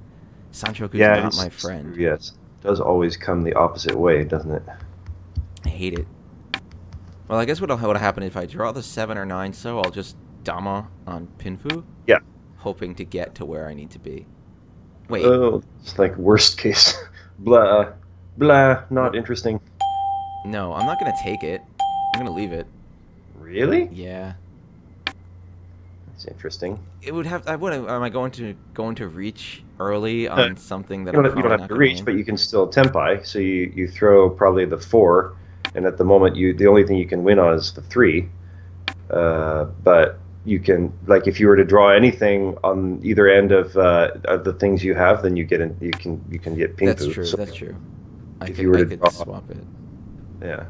Sanchoku's not it's my friend. true, yes, it does always come the opposite way, doesn't it? I hate it. Well, I guess what'll happen if I draw the 7 or 9, so I'll just Dama on Pinfu. Yeah. Hoping to get to where I need to be. Wait. Oh, it's like worst case. Blah, blah. Not interesting. No, I'm not gonna take it. I'm gonna leave it. Really? Yeah. That's interesting. It would have. Am I going to reach early on something that You I'm don't, probably have not to gonna reach, win? but you can still tempai. So you throw probably the 4, and at the moment the only thing you can win on is the 3. But you can, like, if you were to draw anything on either end of the things you have, then you can get Pinfu. That's true. So That's true. I if could, you were I to could draw- swap it. Yeah.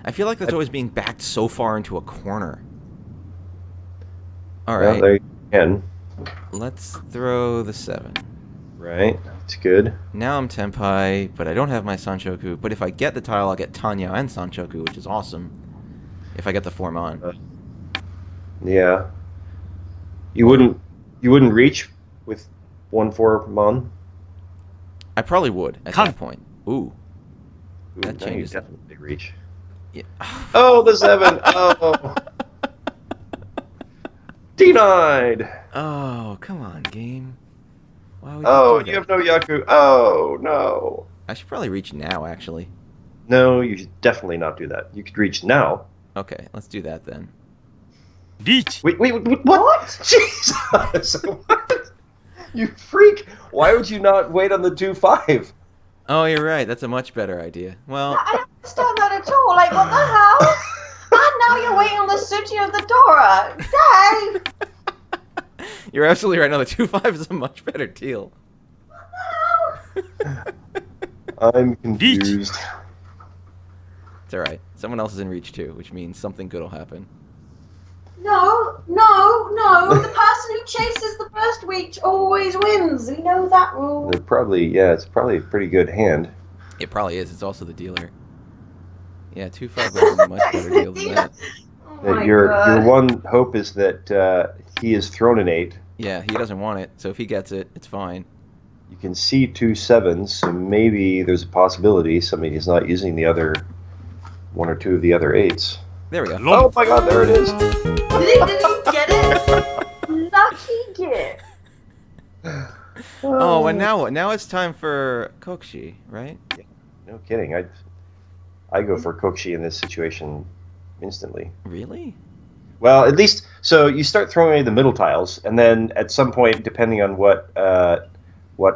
I feel like that's always being backed so far into a corner. All Well, right, there you can. let's throw the 7. Right. It's good. Now I'm Tenpai, but I don't have my Sanchoku. But if I get the tile, I'll get Tanya and Sanchoku, which is awesome. If I get the Formon. Yeah. You wouldn't reach with 1/4 Mon? I probably would at that point. Ooh. Ooh, That now you changes. definitely reach. Yeah. Oh, the 7. Oh. Denied. Oh, come on, game. Why would Oh, do you that? have no Yaku. Oh, no. I should probably reach now, actually. No, you should definitely not do that. You could reach now. Okay, let's do that then. Reach. Wait, what? Jesus. What? You freak. Why would you not wait on the 2/5? Oh, you're right. That's a much better idea. Well, I don't understand that at all. Like, what the hell? And now you're waiting on the Suji of the Dora. Dave! you're absolutely right. No, the 2-5 is a much better deal. I'm confused. It's all right. Someone else is in reach too, which means something good will happen. No. The person who chases the first reach always wins. We know that rule. It's probably a pretty good hand. It probably is. It's also the dealer. Yeah, 2-5 would be a much better deal than that. Oh my Your God. one hope is that he has thrown an 8. Yeah, he doesn't want it, so if he gets it, it's fine. You can see 2 7s, so maybe there's a possibility somebody's not using the other 1 or 2 of the other 8s. There we go. Oh my God, there it is. Did he get it? Lucky git. Oh, and now what? Now it's time for Kokshi, right? No kidding. I go for Kokshi in this situation instantly. Really? Well, at least so you start throwing away the middle tiles, and then at some point, depending on what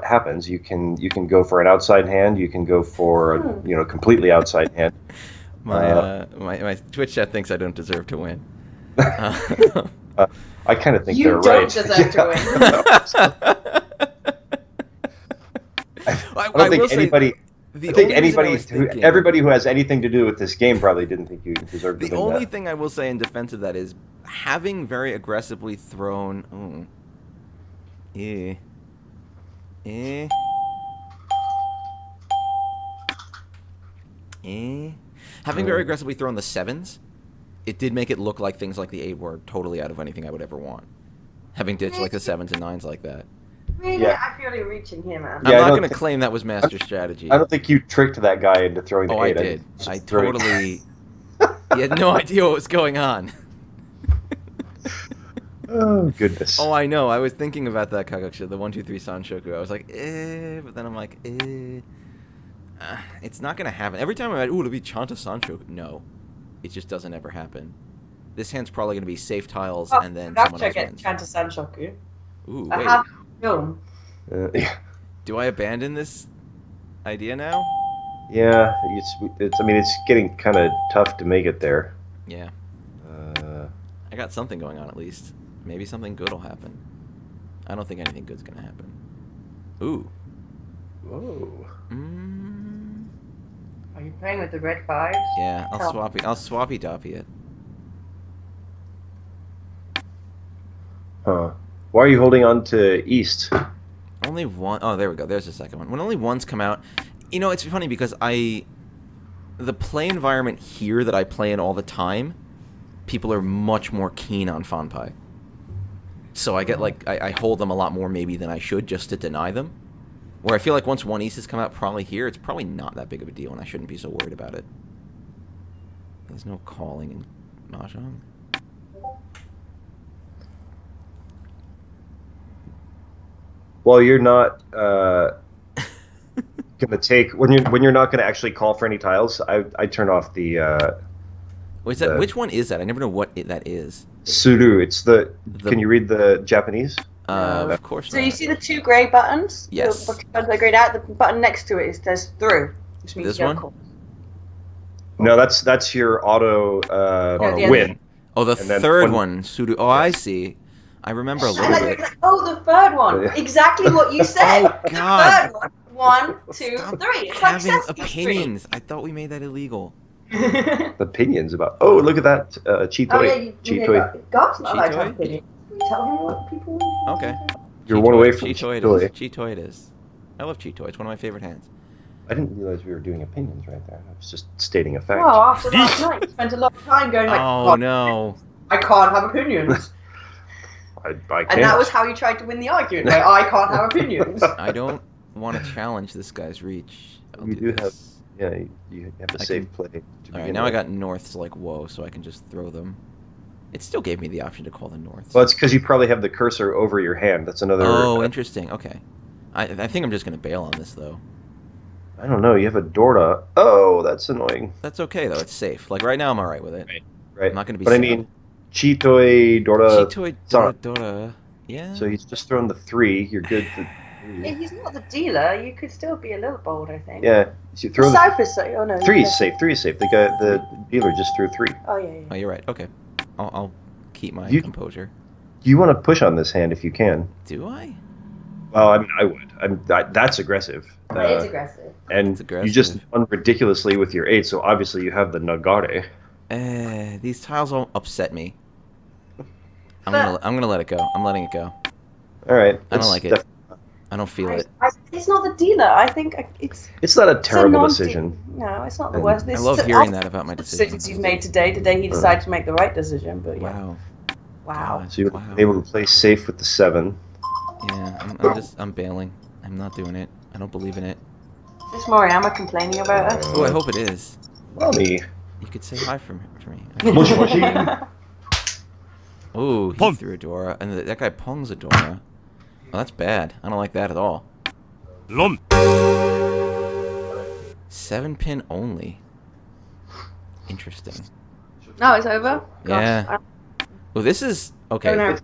happens, you can go for an outside hand. You can go for a completely outside hand. My Twitch chat thinks I don't deserve to win. I kind of think You they're don't right. deserve to I don't think anybody. I think everybody who has anything to do with this game probably didn't think you deserved to The win only that. thing I will say in defense of that is having very aggressively thrown. Having very aggressively thrown the 7s, it did make it look like things like the 8 were totally out of anything I would ever want. Having ditched like the 7s and 9s like that. Really? Yeah. I feel you're reaching here, man. Yeah, I'm I not don't going to think- claim that was master strategy. I don't think you tricked that guy into throwing the Oh, I 8. did. Just I throwing- totally... He had no idea what was going on. Oh, goodness. Oh, I know. I was thinking about that Kagakusha, the 1, 2, 3 Sanshoku. I was like, but then I'm like, it's not going to happen. Every time I'm like, ooh, it'll be Chanta Sanshoku. No. It just doesn't ever happen. This hand's probably going to be safe tiles, and then someone else Check wins. Chanta Sanshoku. Ooh, I wait. have film. Yeah. Do I abandon this idea now? Yeah, it's. I mean, it's getting kind of tough to make it there. Yeah. I got something going on at least. Maybe something good will happen. I don't think anything good's going to happen. Ooh. Whoa. Are you playing with the red 5s? Yeah, I'll swappy doppy it. Huh. Why are you holding on to East? Only one. Oh, there we go. There's the second one. When only one's come out, you know, it's funny because the play environment here that I play in all the time, people are much more keen on Fanpai. So I get like I hold them a lot more maybe than I should just to deny them. Where I feel like once one East has come out probably here, it's probably not that big of a deal and I shouldn't be so worried about it. There's no calling in Mahjong. Well, you're not gonna take when you're not gonna actually call for any tiles. I turn off the Wait, which one is that? I never know what that is. Suru. It's the. Can you read the Japanese? Of course So not. you see the 2 grey buttons? Yes. The buttons are grayed out. The button next to it says through, which means This you one? don't call. No, that's your auto Auto win. Oh, the And then third one- one, Suru. Oh, I see. I remember a little bit. Oh, the third one. Yeah. Exactly what you said. Oh, God. The third one. 1, 2, Stop 3. It's like having Sesame opinions. I thought we made that illegal. Street. Opinions about. Oh, look at that Chitoi. Oh yeah, Chitoi. God's not allowed to have Chitoi? opinions. Tell him what people. Okay. You're one away from Chitoi. Chitoi. It is. Chitoi it is. I love Chitoi. It's one of my favorite hands. I didn't realize we were doing opinions right there. I was just stating a fact. Well, after last night, you spent a lot of time going like, Oh, no. I can't have opinions. I And can't. that was how you tried to win the argument. Like, I can't have opinions. I don't want to challenge this guy's reach. I'll You do have- this. Yeah, you have a I safe can- play. Alright, now I got norths like whoa, so I can just throw them. It still gave me the option to call the norths. Well, it's because you probably have the cursor over your hand. That's another. Oh, interesting. Okay. I think I'm just going to bail on this, though. I don't know. You have a Dorda. Oh, that's annoying. That's okay, though. It's safe. Like, right now, I'm alright with it. Right. I'm not going to be But I sad. mean, Chitoi, Dorda. Chitoi Sara. Dora. Yeah. So he's just thrown the 3. You're good for Yeah, 3. he's not the dealer. You could still be a little bold, I think. Yeah. So you The throw the South is safe. Oh no. 3 is safe. 3 is safe. The dealer just threw 3. Oh yeah. Oh, you're right. Okay. I'll keep my You- composure. You want to push on this hand if you can. Do I? Well, I mean, I would. That's aggressive. It's aggressive. And It's aggressive. you just won ridiculously with your 8, so obviously you have the Nagare. These tiles won't upset me. I'm gonna let it go. I'm letting it go. All right. I don't it's like it. I don't feel it. It's not the dealer. I think it's. It's not a it's a terrible non- decision. No, it's not the And worst. I It's love the- hearing after that about my the decisions decisions. you've made today. Today he decided to make the right decision, but yeah. Wow. Wow. God. So you're Wow. able to play safe with the 7. Yeah, I'm bailing. I'm not doing it. I don't believe in it. Is this Moriyama complaining about us? Oh, I hope it is. Mommy. You could say hi for me. Moshi moshi. Oh, he Pong. threw a Dora, and that guy pongs a Dora. Oh, that's bad. I don't like that at all. 럼 7-pin only. Interesting. No, it's over. Yeah. Gosh, Well, this is I okay. don't know.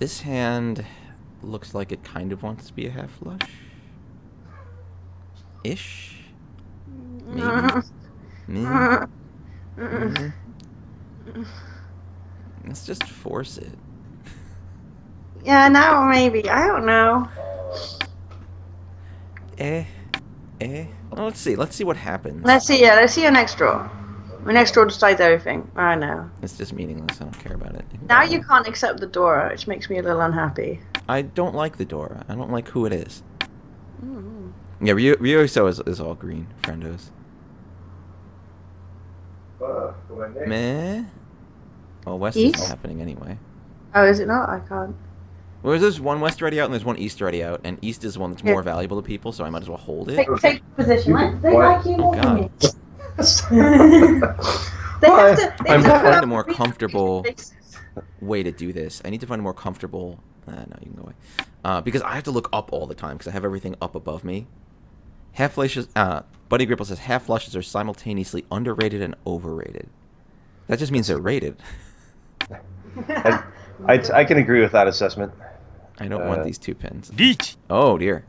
This hand looks like it kind of wants to be a half flush. Ish. Maybe. Mm. Mm. Let's just force it. Yeah, now maybe. I don't know. Well, let's see. Let's see what happens. Let's see. Yeah, let's see your next draw. My next draw decides everything. I know. It's just meaningless. I don't care about it. Now you can't accept the Dora, which makes me a little unhappy. I don't like the Dora. I don't like who it is. Yeah, Ryuso is all green, friendos. Meh. Well, west isn't East? happening anyway. Oh, is it not? I can't. Well, there's one west already out and there's one east already out, and east is the one that's Yeah. more valuable to people, so I might as well hold it. Take position. They What? like you Oh, more than God. me. They have to. I'm have to find have a more reach comfortable basis. way to do this. I need to find a more comfortable. No, you can go away. Because I have to look up all the time because I have everything up above me. Half flushes. Buddy Gripple says half flushes are simultaneously underrated and overrated. That just means they're rated. I can agree with that assessment. I don't want these 2 pins. Reach. Oh dear.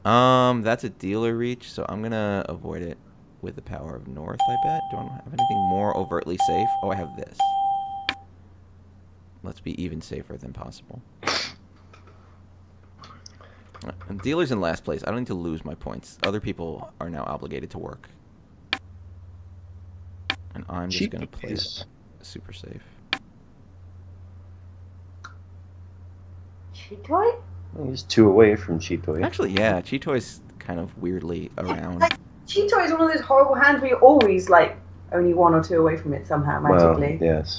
That's a dealer reach, so I'm gonna avoid it with the power of north. I bet. Do I have anything more overtly safe? Oh, I have this. Let's be even safer than possible. And dealer's in last place. I don't need to lose my points. Other people are now obligated to work. And I'm just going to play it super safe. Cheetoy? He's 2 away from Cheetoy. Actually, yeah, Cheetoy's kind of weirdly around. Like, Cheetoy is one of those horrible hands where you're always like only 1 or 2 away from it somehow magically. Well, yes.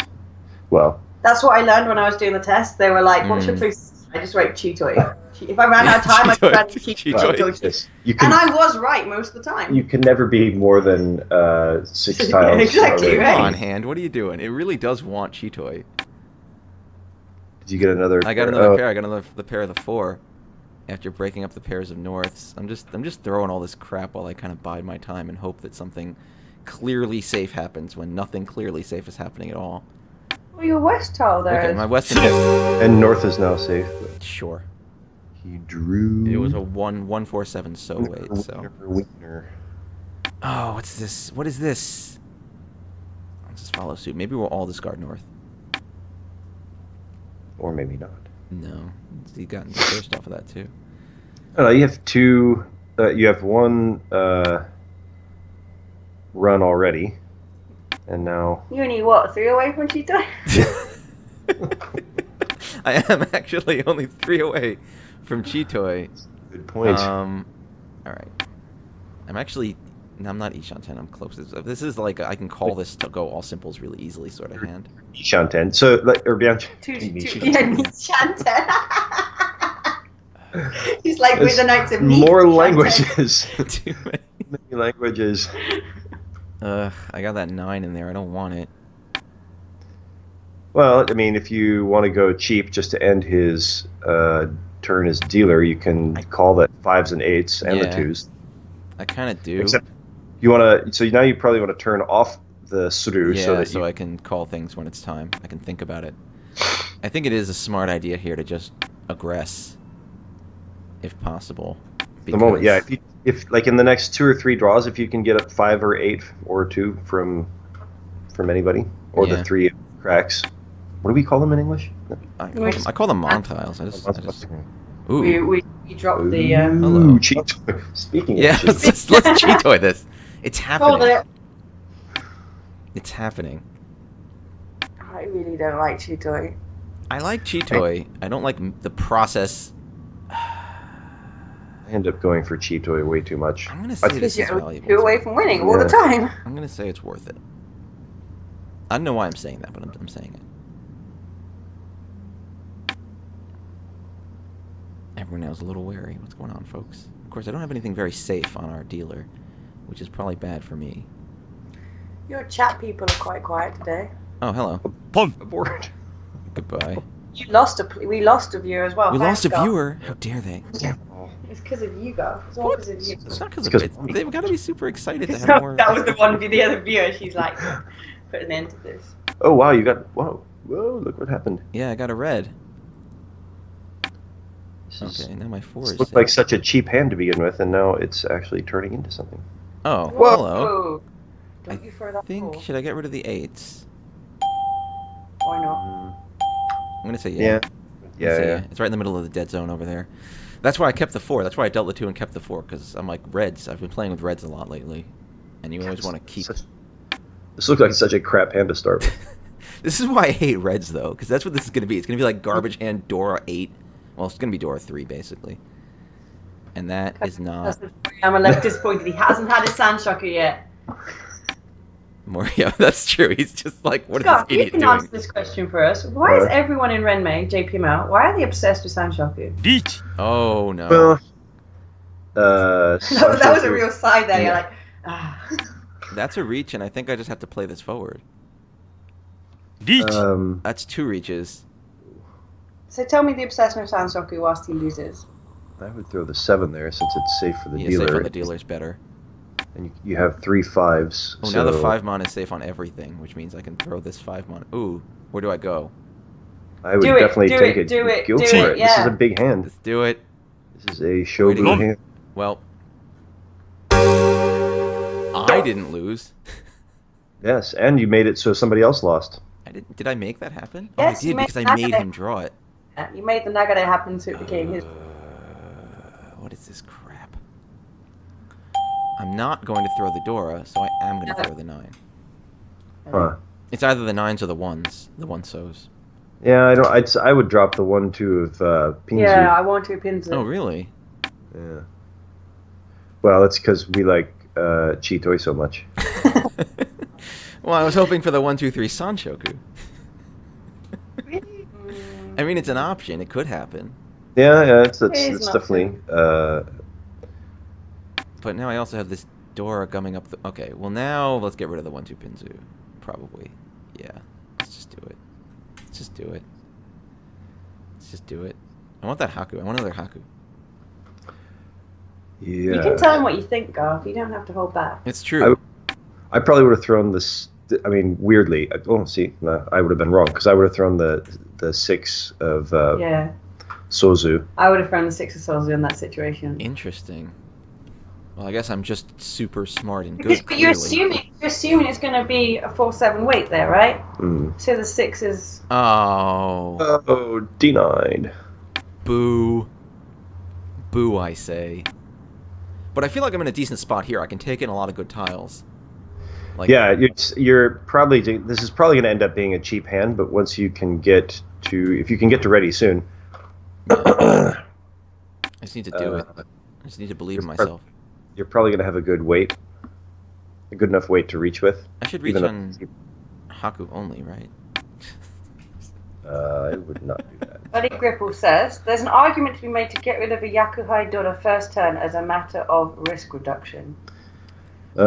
Well, that's what I learned when I was doing the test. They were like, "What's your choice?" I just wrote Cheetoy. If I ran out of time, I could run Cheetoy. yes, you can, And I was right most of the time. you can never be more than 6 tiles. Exactly, away. right. Come on, hand. What are you doing? It really does want Cheetoy. Did you get another? I got another pair. I got the pair of the 4. After breaking up the pairs of norths, I'm just throwing all this crap while I kind of bide my time and hope that something clearly safe happens when nothing clearly safe is happening at all. Well, your west tile there. Okay, my western. And north is now safe. Sure. He drew. It was a 1-1-4-7 so wait, so. Wiener. Oh, what's this? What is this? I'll just follow suit. Maybe we'll all discard north. Or maybe not. No. He got the first off of that too. You have 2. You have 1 run already, and now. You only what 3 away from Cheetoy? I am actually only 3 away from Cheetoy. Good point. All right. I'm actually. No, I'm not Ishan 10. I'm close. This is like I can call this to go all simples really easily sort of hand. Ishan 10. So like or beyond. He's like with the Knights of more languages. Too Many languages. I got that 9 in there. I don't want it. Well, I mean, if you want to go cheap just to end his turn as dealer, you can call that 5s and 8s and the 2s. I kind of do. Except you want to. So now you probably want to turn off the suru so I can call things when it's time. I can think about it. I think it is a smart idea here to just aggress, if possible. The moment, yeah. If like in the next 2 or 3 draws, if you can get a 5 or 8 or 2 from anybody, or the 3 cracks. What do we call them in English? I call them montiles. I just ooh. We dropped the. Hello. Cheat. Speaking of let's Cheetoy this. It's happening. Hold it. It's happening. I really don't like Cheetoy. I like Cheetoy. I don't like the process. I end up going for Cheetoy way too much. I'm gonna say this is valuable. 2 away from winning all the time. I'm gonna say it's worth it. I don't know why I'm saying that, but I'm saying it. Everyone now is a little wary. What's going on, folks? Of course, I don't have anything very safe on our dealer, which is probably bad for me. Your chat people are quite quiet today. Oh, hello. Pon. Aboard. Goodbye. We lost a viewer as well. We lost a Garth. viewer? How dare they? It's because of you, Garth. It's all because of you. It's not because It's of it. 'cause- They've got to be super excited to have So more. that was the other viewer. She's like, put an end to this. Oh wow, you got whoa, look what happened. Yeah, I got a red. This Okay, now my 4 is looked safe. like such a cheap hand to begin with, and now it's actually turning into something. Oh, Whoa. hello. Don't you throw that think, ball. should I get rid of the 8s? Why not? I'm going to say Yeah. yeah. It's right in the middle of the dead zone over there. That's why I kept the 4. That's why I dealt the 2 and kept the 4, because I'm like, reds. I've been playing with reds a lot lately, and you always want to keep... This looks like such a crap hand to start with. This is why I hate reds, though, because that's what this is going to be. It's going to be like garbage hand Dora 8. Well, it's going to be Dora 3, basically. And that is not... I'm a left disappointed he hasn't had his Sandshocker yet. Yeah, that's true. He's just like, what Scott, is this you idiot can doing? answer this question for us. Why is everyone in Renmei, JPML, why are they obsessed with Sandshoku? リーチ Oh, no. Well, that was a real sigh there. You're like, ah. That's a reach, and I think I just have to play this forward. リーチ That's 2 reaches. So tell me the obsession of Sandshoku whilst he loses. I would throw the 7 there since it's safe for the Yeah, dealer. safe on the dealer's better. And you have 3 5s. Oh, so now the 5 mana is safe on everything, which means I can throw this 5 mana. Ooh, where do I go? I would Do it, definitely do take it, it. do it, Go do for it, it. This is yeah. a big hand. Let's do it. This is a Shogun Wait, hand. Well, I didn't lose. Yes, and you made it so somebody else lost. I didn't. Did I make that happen? Yes, oh, I you did made because I that made happen. him draw it. You made the Nagare happen so it became his. What is this crap? I'm not going to throw the Dora, so I am going to throw the 9. Huh. It's either the 9s or the 1s. The 1-sos. Yeah, I don't. I would drop the 1/2 of Pinzu. Yeah, I want to pins it. Oh, really? Yeah. Well, that's because we like Chitoi so much. Well, I was hoping for the 1, 2, 3 Sanshoku. I mean, it's an option. It could happen. Yeah, it's It is an definitely. But now I also have this Dora gumming up the... Okay, well now let's get rid of the 1, 2 Pinzu. Probably. Yeah. Let's just do it. Let's just do it. Let's just do it. I want that Haku. I want another Haku. Yeah. You can tell him what you think, Garth. You don't have to hold back. It's true. I probably would have thrown this. I mean, weirdly. Oh, see, no, I would have been wrong because I would have thrown the 6 of Yeah. Sozu. I would have thrown the 6 of Sozu in that situation. Interesting. Well, I guess I'm just super smart and Because, good. but you're Clearly. assuming it's going to be a 4/7 weight there, right? Mm. So the 6 is. Oh. Oh, denied. Boo. Boo, I say. But I feel like I'm in a decent spot here. I can take in a lot of good tiles. Like, Yeah, you're probably. This is probably going to end up being a cheap hand, but once you can get to, if you can get to ready soon. I just need to do it. I just need to believe in myself. You're probably going to have a good weight, a good enough weight to reach with. I should reach even on Haku only, right? I would not do that. Buddy Gripple says there's an argument to be made to get rid of a Yakuhai Dora first turn as a matter of risk reduction. I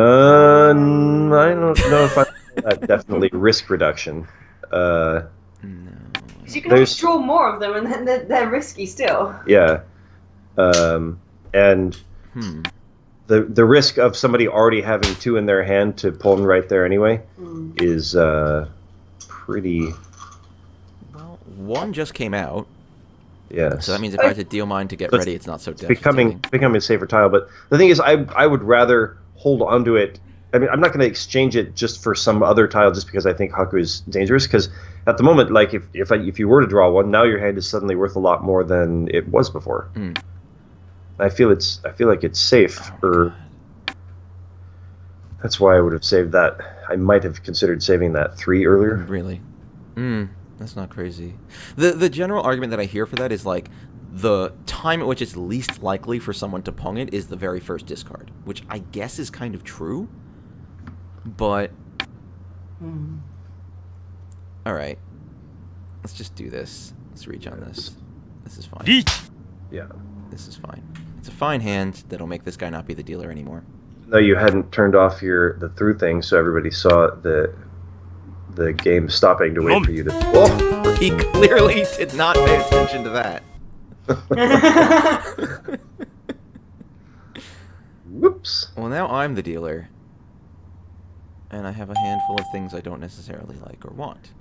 don't know if I that definitely risk reduction. No. Because you can always draw more of them, and then they're risky still. Yeah, and the risk of somebody already having 2 in their hand to pull them right there anyway is pretty. Well, 1 just came out. Yeah. So that means if I had to deal mine to get ready, it's not so devastating. becoming a safer tile. But the thing is, I would rather hold onto it. I mean, I'm not going to exchange it just for some other tile just because I think Haku is dangerous. Because at the moment, like if you were to draw 1, now your hand is suddenly worth a lot more than it was before. I feel like it's safe. That's why I would have saved that. I might have considered saving that 3 earlier. Really? That's not crazy. The general argument that I hear for that is like the time at which it's least likely for someone to pong it is the very first discard, which I guess is kind of true. But all right, let's just do this. Let's reach on this. This is fine. リーチ Yeah. This is fine. It's a fine hand that'll make this guy not be the dealer anymore. No, you hadn't turned off the through thing, so everybody saw the game stopping to wait for you to. Oh! He clearly did not pay attention to that. Whoops. Well, now I'm the dealer. And I have a handful of things I don't necessarily like or want.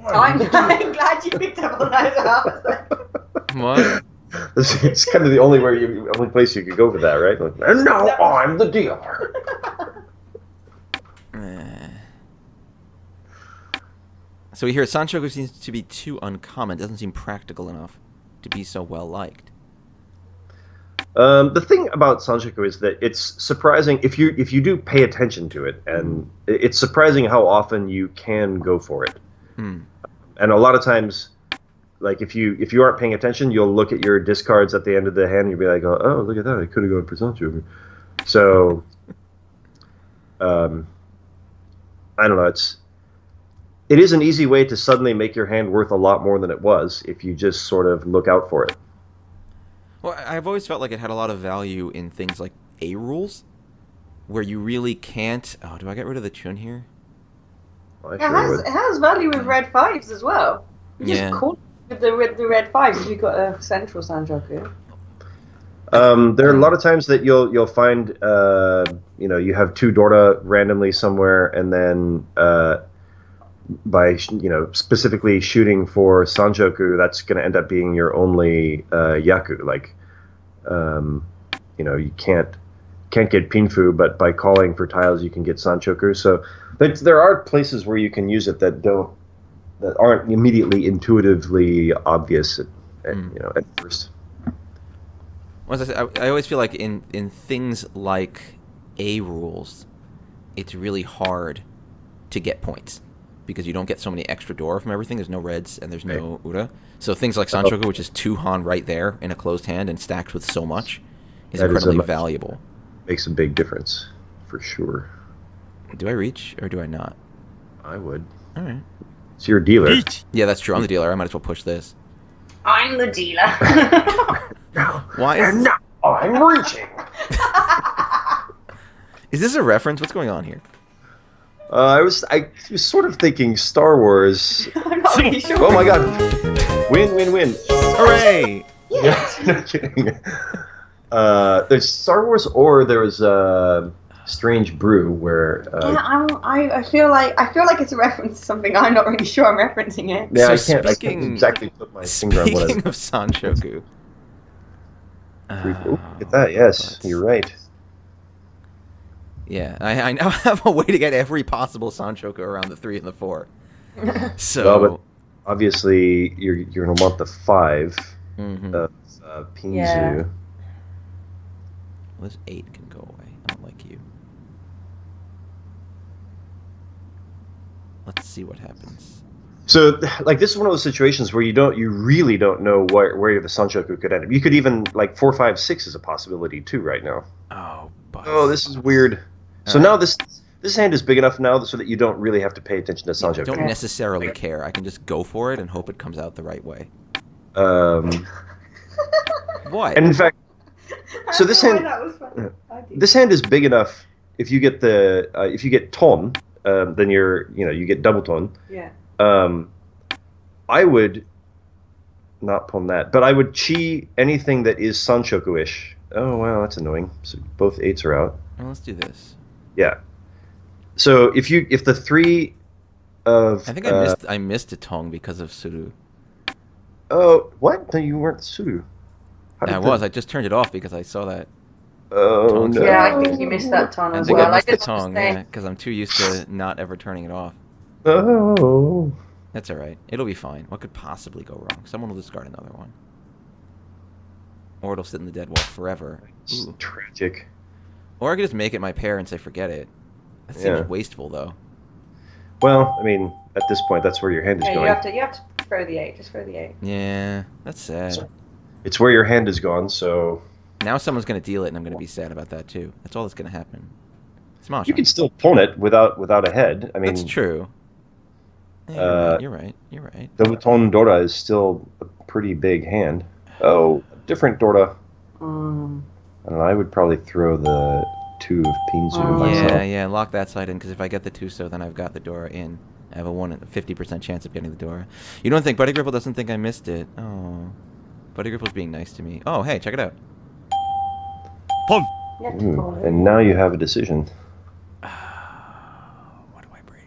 I'm glad you picked up on that. What? It's kind of the only place you could go for that, right? Like, and now I'm the dealer. So we hear Sanchoku seems to be too uncommon. Doesn't seem practical enough to be so well liked. The thing about Sanchoku is that it's surprising if you do pay attention to it, and it's surprising how often you can go for it. And a lot of times, like if you aren't paying attention, you'll look at your discards at the end of the hand and you'll be like, oh, look at that, I could have gone for Sancho. So, I don't know. It is an easy way to suddenly make your hand worth a lot more than it was if you just sort of look out for it. Well, I've always felt like it had a lot of value in things like A rules, where you really can't. Oh, do I get rid of the chun here? Well, I It sure has, would. it has value with red fives as well. You just Yeah. call with the red fives if you've got a central Sanjoku. There are a lot of times that you'll find you have 2 Dora randomly somewhere, and then by specifically shooting for Sanjoku, that's going to end up being your only Yaku. Like you can't get Pinfu, but by calling for tiles you can get Sanchoku. So there are places where you can use it that aren't immediately intuitively obvious at first. Well, as I said, I always feel like in things like A rules, it's really hard to get points because you don't get so many extra Dora from everything. There's no reds and there's no Ura. So things like Sanchoku, which is 2 Han right there in a closed hand and stacked with so much, is incredibly valuable. Makes a big difference, for sure. Do I reach or do I not? I would. All right. It's your dealer. Reach. Yeah, that's true. I'm the dealer. I might as well push this. I'm the dealer. Why is And now I'm reaching. Is this a reference? What's going on here? I was sort of thinking Star Wars. I'm not really sure. Oh my god. Win. Hooray! Yeah, no kidding. There's Star Wars, or there was Strange Brew, where Yeah, I feel like it's a reference to something. I'm not really sure I'm referencing it. yeah, So I can't exactly put my finger on what Speaking of Sanchoku. Look at that, yes, you're right. Yeah, I now have a way to get every possible Sanchoku around the 3 and the 4. So, Well, but obviously you're gonna want the 5 mhm. of Pinzu. Yeah. Well, this 8 can go away. I don't like you. Let's see what happens. So, like, this is one of those situations where you really don't know where the Sanchoku could end up. You could even, like, 4, 5, 6 is a possibility too right now. Oh, but Oh, this is weird. So All right. now this hand is big enough now so that you don't really have to pay attention to Yeah, I Sanchoku. don't necessarily care. I can just go for it and hope it comes out the right way. What? And in fact, so this hand, That was funny. this hand is big enough. If you get if you get ton, then you get double ton. Yeah. I would not pawn that, but I would chi anything that is Sanchoku-ish. Oh wow, that's annoying. So both 8s are out. Well, let's do this. Yeah. So if the 3 of I think I missed a Tong because of Suru. Oh, what? No, you weren't Suru. I was. I just turned it off because I saw that. Oh Tong's no. Yeah, I think you missed that ton I as think well. I missed the just Tong, say- yeah, because I'm too used to not ever turning it off. Oh. That's all right. It'll be fine. What could possibly go wrong? Someone will discard another one. Or it'll sit in the dead wall forever. It's Ooh. tragic. Or I could just make it my pair and say forget it. That seems Yeah. wasteful, though. Well, I mean, at this point, that's where your hand is Yeah, going. you have to throw the 8. Just throw the 8. Yeah, that's sad. So- It's where your hand is gone, so Now someone's going to deal it, and I'm going to be sad about that, too. That's all that's going to happen. Smash you can still pawn it without a head. I mean, That's true. Yeah, you're right. You're right. Double Ton Dora is still a pretty big hand. Oh, different Dora. I don't know, I would probably throw the 2 of Pinzu myself. Yeah, lock that side in, because if I get the Tuso, then I've got the Dora in. I have a 50% chance of getting the Dora. You don't think Buddy Gripple doesn't think I missed it? Oh. Buddy Gripple's being nice to me. Oh, hey, check it out. Pawn. You have to call it. And now you have a decision. What do I break?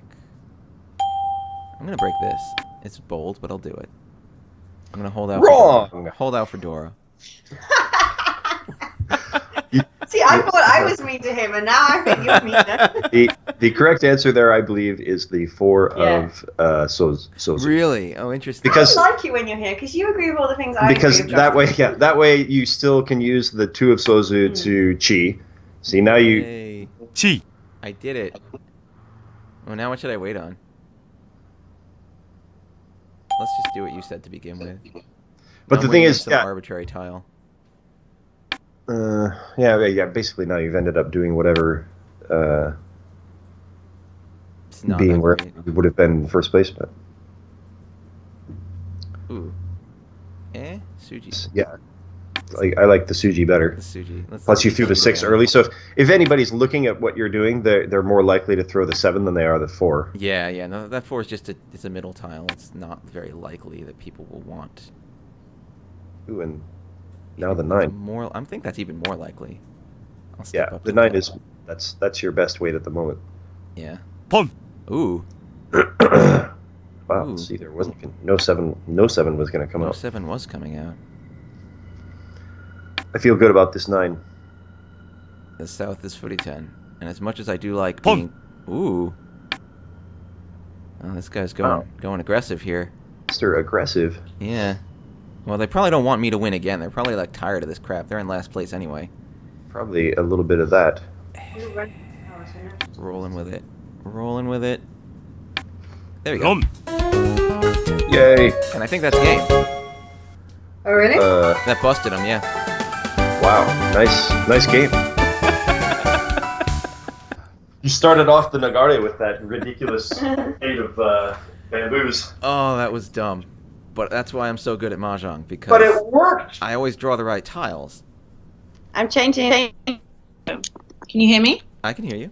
I'm going to break this. It's bold, but I'll do it. I'm going to hold out Wrong! For Dora. Hold out for Dora. See, I thought I was mean to him, and now I think you're meaner. The correct answer there, I believe, is the 4 Yeah. of Sozu. Really? Oh, interesting. Because- I like you when you're here, because you agree with all the things I Because agree with. that way you still can use the 2 of Sozu to chi. See, now you Yay. Chi. I did it. Well, now what should I wait on? let's just do what you said to begin with. But Now the I'm thing waiting on is, some yeah, arbitrary tile. yeah. Basically, now you've ended up doing whatever It's not being that where great. it would have been in the first place. But Ooh. Suji. yeah, I like the Suji The better. Suji. Plus, you be threw the cute 6 about it. early. So if anybody's looking at what you're doing, they're more likely to throw the 7 than they are the 4. Yeah. No, that 4 is just it's a middle tile. It's not very likely that people will want. Ooh, and now the It's 9. more. I think that's even more likely. I'll step Yeah, up the to 9 that. is that's your best weight at the moment. Yeah. Pun. Ooh. Wow. Ooh. See, there wasn't no 7. No 7 was going to come No out. 7 was coming out. I feel good about this 9. The south is footy 10. And as much as I do like Pun. being... Ooh. Oh, this guy's Wow. going aggressive here. Mr. Aggressive. Yeah. Well, they probably don't want me to win again. They're probably like tired of this crap. They're in last place anyway. Probably a little bit of that. Rolling with it. Rolling with it. There we go. Rum. Yay. And I think that's game. Oh, really? That busted him, yeah. Wow. Nice game. You started off the Nagare with that ridiculous eight of bamboos. Oh, that was dumb. But that's why I'm so good at Mahjong, because But it worked. I always draw the right tiles. I'm changing. Can you hear me? I can hear you.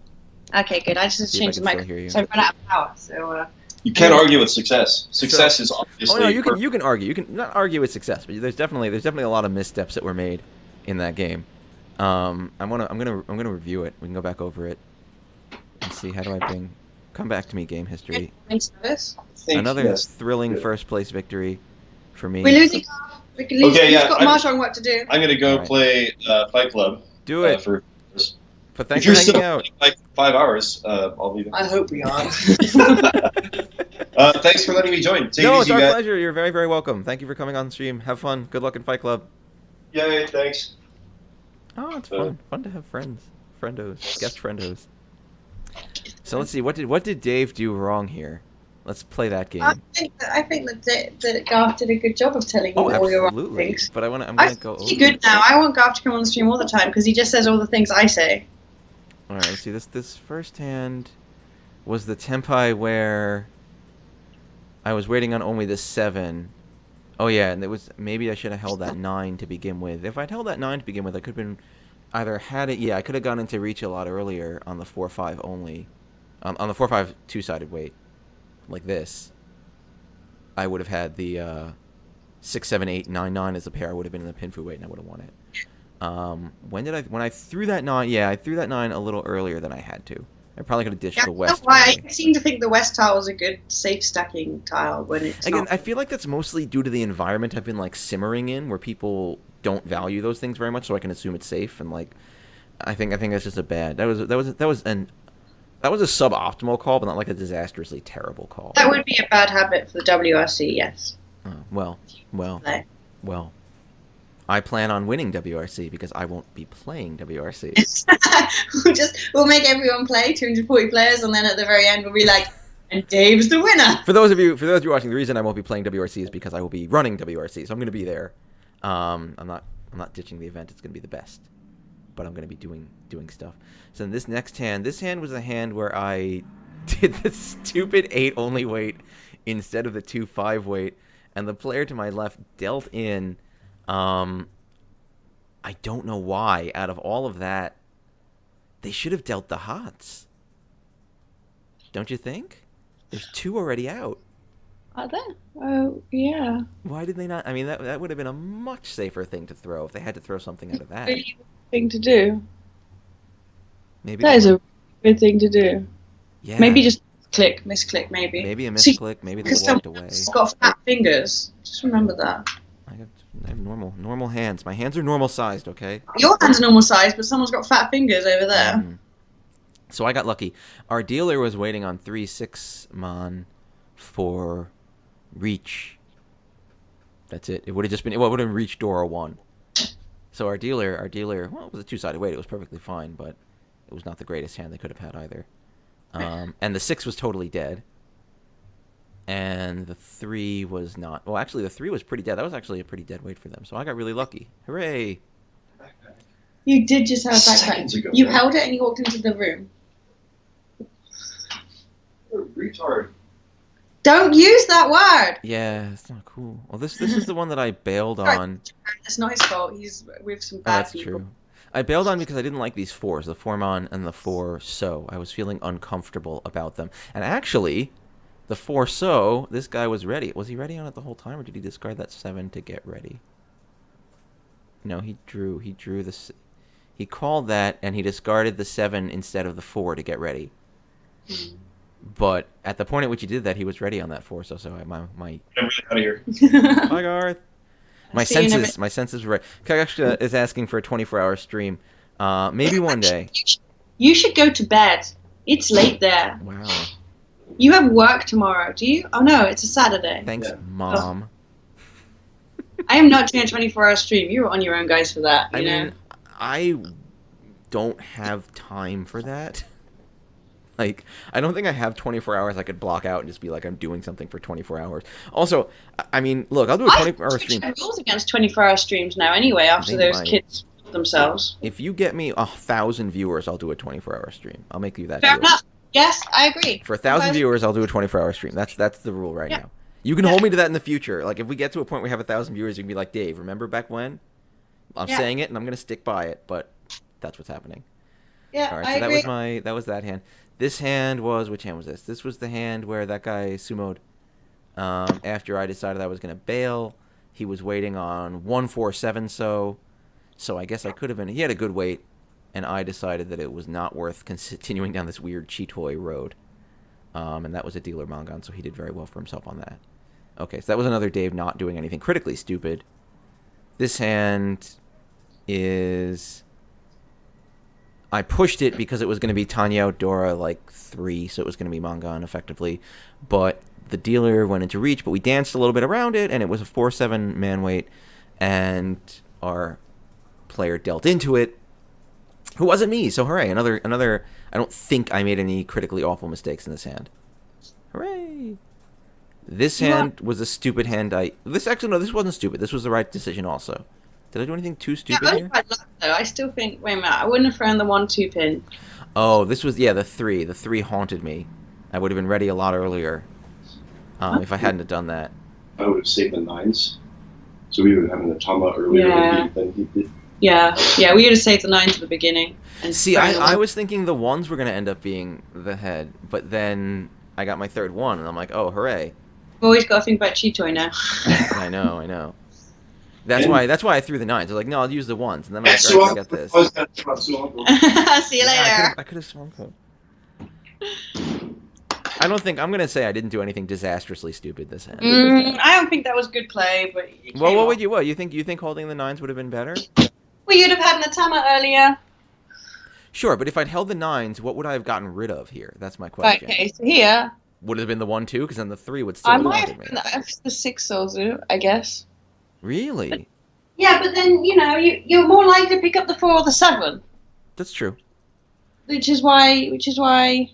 Okay, good. I just See if I changed the can still mic. hear you. So I've run out of power. So You can't argue with success. Success is obviously. Oh no, you can argue. You can not argue with success, but there's definitely a lot of missteps that were made in that game. I'm gonna review it. We can go back over it and see how do I come back to me game history. Another thrilling first place victory for me. We're losing. We can lose. Okay, yeah, We've got Mahjong work to do. I'm gonna go Alright. play Fight Club. Do it. But thanks If you're for still hanging out. playing like 5 hours, I'll be there. I hope we are. Thanks for letting me join. Take No, it it's easy, our guys. pleasure. You're very, very welcome. Thank you for coming on stream. Have fun. Good luck in Fight Club. Yay, thanks. Oh, it's fun. Fun to have friends. Friendos. Guest friendos. So let's see. What did Dave do wrong here? Let's play that game. I think that Garth did a good job of telling you all your wrong absolutely. things. But I'm gonna go over. He's good now. I want Garth to come on the stream all the time because he just says all the things I say. All right. Let's see. This first hand was the tempai where I was waiting on only the 7. Oh yeah, and it was maybe I should have held that 9 to begin with. If I'd held that 9 to begin with, I could have been either had it. Yeah, I could have gone into reach a lot earlier on the 4-5 only, on the 4-5 two-sided weight, like this. I would have had the 6, 7, 8, 9, 9 as a pair. I would have been in the pinfu weight, and I would have won it. When I threw that 9? Yeah, I threw that 9 a little earlier than I had to. I probably could have dished the west. Why? I seem to think the west tile was a good safe stacking tile when it's Again, not. I feel like that's mostly due to the environment I've been like simmering in, where people don't value those things very much, so I can assume it's safe. And like, I think that's just a bad. That was a suboptimal call, but not like a disastrously terrible call. That would be a bad habit for the WRC. Yes. Well. No. I plan on winning WRC because I won't be playing WRC. we'll make everyone play 240 players, and then at the very end we'll be like, and Dave's the winner. For those of you watching, the reason I won't be playing WRC is because I will be running WRC, so I'm going to be there. I'm not ditching the event. It's going to be the best, but I'm going to be doing stuff. So in this next hand, was a hand where I did the stupid 8 only weight instead of the 2-5 weight, and the player to my left dealt in. I don't know why. Out of all of that, they should have dealt the hots. Don't you think? There's 2 already out. Are there? Oh, yeah. Why did they not? I mean, that would have been a much safer thing to throw if they had to throw something out of that. Really thing to do. Maybe That is a good thing to do. Yeah. Maybe just misclick, maybe. Maybe a misclick. Maybe they walked away. It's got fat fingers. Just remember that. I have normal hands. My hands are normal sized, okay? Your hands are normal size, but someone's got fat fingers over there. So I got lucky. Our dealer was waiting on 3-6 mon for reach. That's it. It would have just been. It would have reached Dora 1. So our dealer. Well, it was a 2-sided weight. It was perfectly fine, but it was not the greatest hand they could have had either. And the 6 was totally dead. And the 3 was not. Well, actually, the 3 was pretty dead. That was actually a pretty dead weight for them. So I got really lucky. Hooray! You did just have a Seconds backpack. ago. You held it and you walked into the room. Retard. Don't use that word. Yeah, it's not cool. Well, this is the one that I bailed Sorry. on. It's not his fault. He's with some Oh, bad that's people. true. I bailed on because I didn't like these 4s, the 4-mon and the 4-so. I was feeling uncomfortable about them. And actually, the 4-so, this guy was ready. Was he ready on it the whole time, or did he discard that 7 to get ready? No, he drew this. He called that, and he discarded the 7 instead of the 4 to get ready. But at the point at which he did that, he was ready on that 4-so. So my I'm really out of here. Hi, Garth. My See you in a senses were right. Kagaksha is asking for a 24-hour stream. Maybe one day. You should go to bed. It's late there. Wow. You have work tomorrow, do you? Oh no, it's a Saturday. Thanks, Yeah. Mom. I am not doing a 24-hour stream. You're on your own, guys, for that. I You know? mean, I don't have time for that. Like, I don't think I have 24 hours I could block out and just be like, I'm doing something for 24 hours. Also, I mean, look, I'll do a 24-hour stream. I rules against 24-hour streams now anyway after They those might. kids themselves. If you get me 1,000 viewers, I'll do a 24-hour stream. I'll make you that Fair deal. enough. Yes, I agree. For 1,000 Guys- viewers, I'll do a 24-hour stream. That's the rule right Yeah. now. You can hold me to that in the future. Like, if we get to a point where we have 1,000 viewers, you can be like, Dave, remember back when? I'm Yeah. saying it, and I'm going to stick by it, but that's what's happening. Yeah, All right, I so agree. that was that hand. This hand was, which hand was this? This was the hand where that guy sumoed. After I decided I was going to bail, he was waiting on 147, so I guess I could have been. He had a good weight, and I decided that it was not worth continuing down this weird Chitoy road. And that was a dealer Mangan, so he did very well for himself on that. Okay, so that was another Dave not doing anything critically stupid. This hand is... I pushed it because it was going to be Tanya Dora like 3, so it was going to be Mangan effectively. But the dealer went into reach, but we danced a little bit around it, and it was a 4-7 man weight, and our player dealt into it, who wasn't me, so hooray. Another. I don't think I made any critically awful mistakes in this hand. Hooray. This hand was a stupid hand. This wasn't stupid. This was the right decision also. Did I do anything too Yeah, stupid I here? quite like though. I still think. Wait a minute. I wouldn't have thrown the 1-2 pin. Oh, this was, the 3. The 3 haunted me. I would have been ready a lot earlier if I hadn't have done that. I would have saved the 9s. So we would have had an Atama earlier Yeah. than he did. Yeah, we would have saved the 9s at the beginning. And See, thrown the I one- was thinking the 1s were going to end up being the head, but then I got my third 1, and I'm like, oh, hooray. Always got to think about Chitoy now. I know. That's why I threw the 9s. I was like, no, I'll use the 1s, and then I'm like, So all right, I got this. See you later. I could have swung for I don't think I'm gonna say I didn't do anything disastrously stupid this hand. I don't think that was good play, but it Well, came what off. would you think holding the 9s would have been better? Well, you'd have had an Atama earlier. Sure, but if I'd held the 9s, what would I have gotten rid of here? That's my Right, question. okay, so here Would it have been the 1-2? Because then the 3 would still I have might haunted have me. been the 6 Sozu, I guess. Really? Yeah, but then you're more likely to pick up the 4 or the 7, That's true. which is why,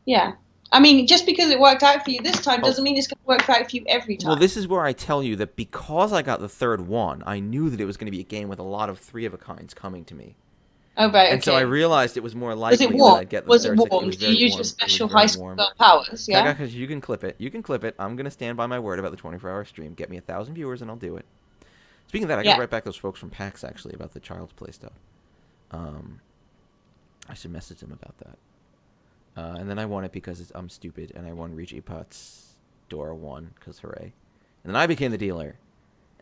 yeah. I mean, just because it worked out for you this time doesn't mean it's going to work out for you every time. Well, this is where I tell you that because I got the third 1, I knew that it was going to be a game with a lot of 3 of a kinds coming to me. Oh, right, okay. And so I realized it was more Was likely it that warm? I'd get the Was third it six. warm? was Did very you use warm. your It was special very high school warm. girl powers, yeah? Gaga, you can clip it. I'm going to stand by my word about the 24-hour stream. Get me 1,000 viewers and I'll do it. Speaking of that, I got to write back those folks from PAX, actually, about the Child's Play stuff. I should message them about that. And then I won it because I'm stupid, and I won Rigi Potts Dora 1, because hooray. And then I became the dealer.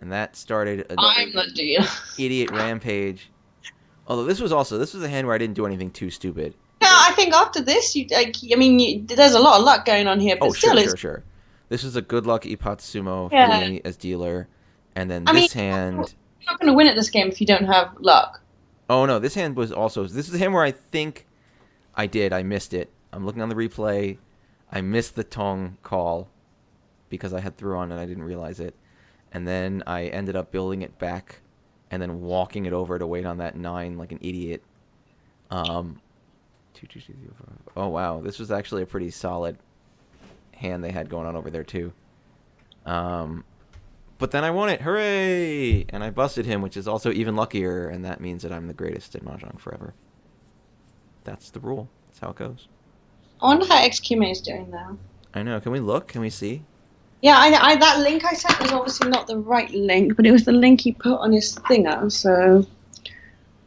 And that started I'm the dealer. idiot rampage. Although this was a hand where I didn't do anything too stupid. Yeah, I think after this, there's a lot of luck going on here, but Oh, still, it's sure. This was a good luck Ipatsumo Yeah. for me as dealer. And then I this mean, hand... you're not going to win at this game if you don't have luck. Oh, no, this hand was also... This is the hand where I think I missed it. I'm looking on the replay. I missed the Tong call because I had through on and I didn't realize it. And then I ended up building it back and then walking it over to wait on that 9 like an idiot. 2, 2, 3, 4, 5. Oh, wow. This was actually a pretty solid hand they had going on over there too. But then I won it, hooray! And I busted him, which is also even luckier, and that means that I'm the greatest at Mahjong forever. That's the rule. That's how it goes. I wonder how XQMA is doing now. I know. Can we look? Can we see? Yeah, I that link I sent was obviously not the right link, but it was the link he put on his thinger, so...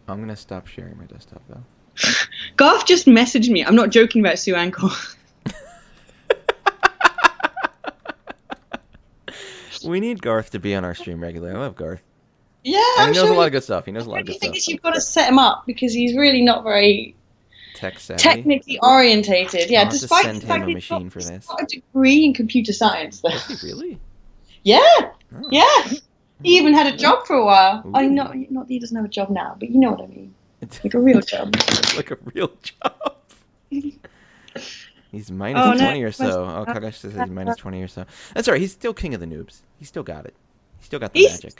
I'm going to stop sharing my desktop, though. Garth just messaged me. I'm not joking about Sue Ankle. We need Garth to be on our stream regularly. I love Garth. Yeah, And he knows sure a lot of good stuff. He knows a lot I of good think stuff. you've got to set him up because he's really not very Tech savvy. technically orientated. Yeah, I'll have to despite send the fact him a he's got- machine for he's this. got a degree in computer science, though. Does he really? Yeah, Oh. yeah. He even had a job for a while. Ooh. I know, not that he doesn't have a job now, but you know what I mean. Like a real job. Like a real job. He's minus Oh, no. 20 or so. Oh, Kagash says he's minus 20 or so. That's all right. He's still king of the noobs. He's still got it. He's still got the magic.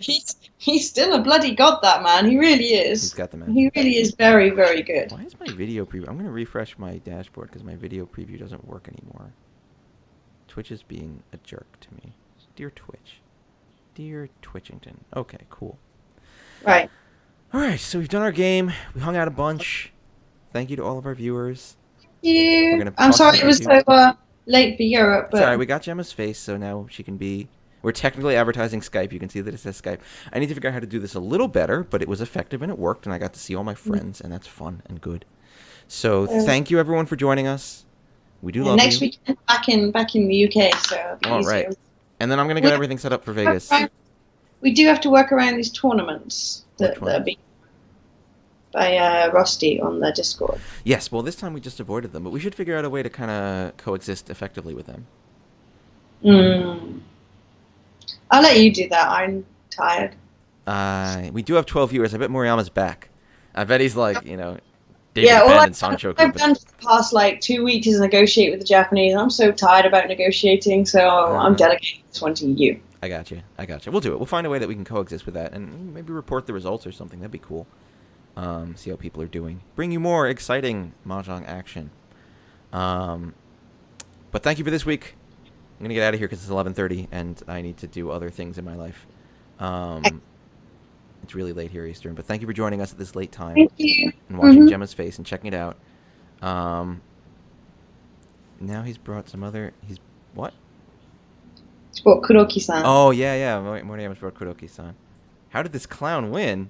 He's still a bloody god, that man. He really is. He's got the magic. He really is very, very good. Why is my video preview? I'm going to refresh my dashboard because my video preview doesn't work anymore. Twitch is being a jerk to me. Dear Twitch. Dear Twitchington. Okay, cool. Right. All right, so we've done our game. We hung out a bunch. Thank you to all of our viewers. You. gonna I'm toss sorry it it was at so late for Europe, but Sorry, we got Gemma's face, so now she can be... We're technically advertising Skype. You can see that it says Skype. I need to figure out how to do this a little better, but it was effective and it worked, and I got to see all my friends, and that's fun and good. So thank you, everyone, for joining us. We do love next you. weekend back in the UK, so it'll be All easier. right. And then I'm going to get everything set up for Vegas. We do have to work around these tournaments Which that one? are being by Rusty on the Discord. Yes, well, this time we just avoided them, but we should figure out a way to kind of coexist effectively with them. I'll let you do that. I'm tired. We do have 12 viewers. I bet Moriyama's back. I bet he's like, David Yeah, all Penn I've and Sancho. done for the past 2 weeks is negotiate with the Japanese. I'm so tired about negotiating, so I'm delegating this one to you. I got you. We'll do it. We'll find a way that we can coexist with that and maybe report the results or something. That'd be cool. See how people are doing. Bring you more exciting Mahjong action. But thank you for this week. I'm going to get out of here because it's 11:30 and I need to do other things in my life. It's really late here Eastern, but thank you for joining us at this late time. Thank you. And watching Gemma's face and checking it out. Now he's brought some other... What? It's brought Kuroki-san. Oh, yeah. Moriyama's brought Kuroki-san. How did this clown win?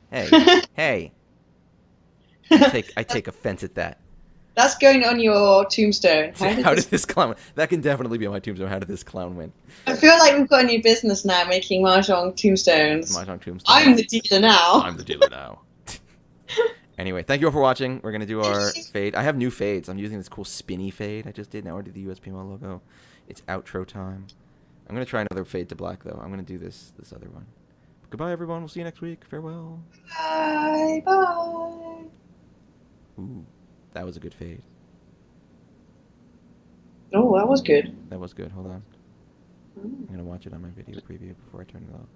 Hey, hey. I take offense at that. That's going on your tombstone. How did this clown win? That can definitely be on my tombstone. How did this clown win? I feel like we've got a new business now, making Mahjong tombstones. Mahjong tombstone. I'm the dealer now. I'm the dealer now. Anyway, thank you all for watching. We're going to do our fade. I have new fades. I'm using this cool spinny fade I just did. Now I do the USPML logo. It's outro time. I'm going to try another fade to black, though. I'm going to do this other one. Goodbye, everyone. We'll see you next week. Farewell. Bye. Bye. Ooh, that was a good fade. Oh, that was good. That was good. Hold on. I'm going to watch it on my video preview before I turn it off.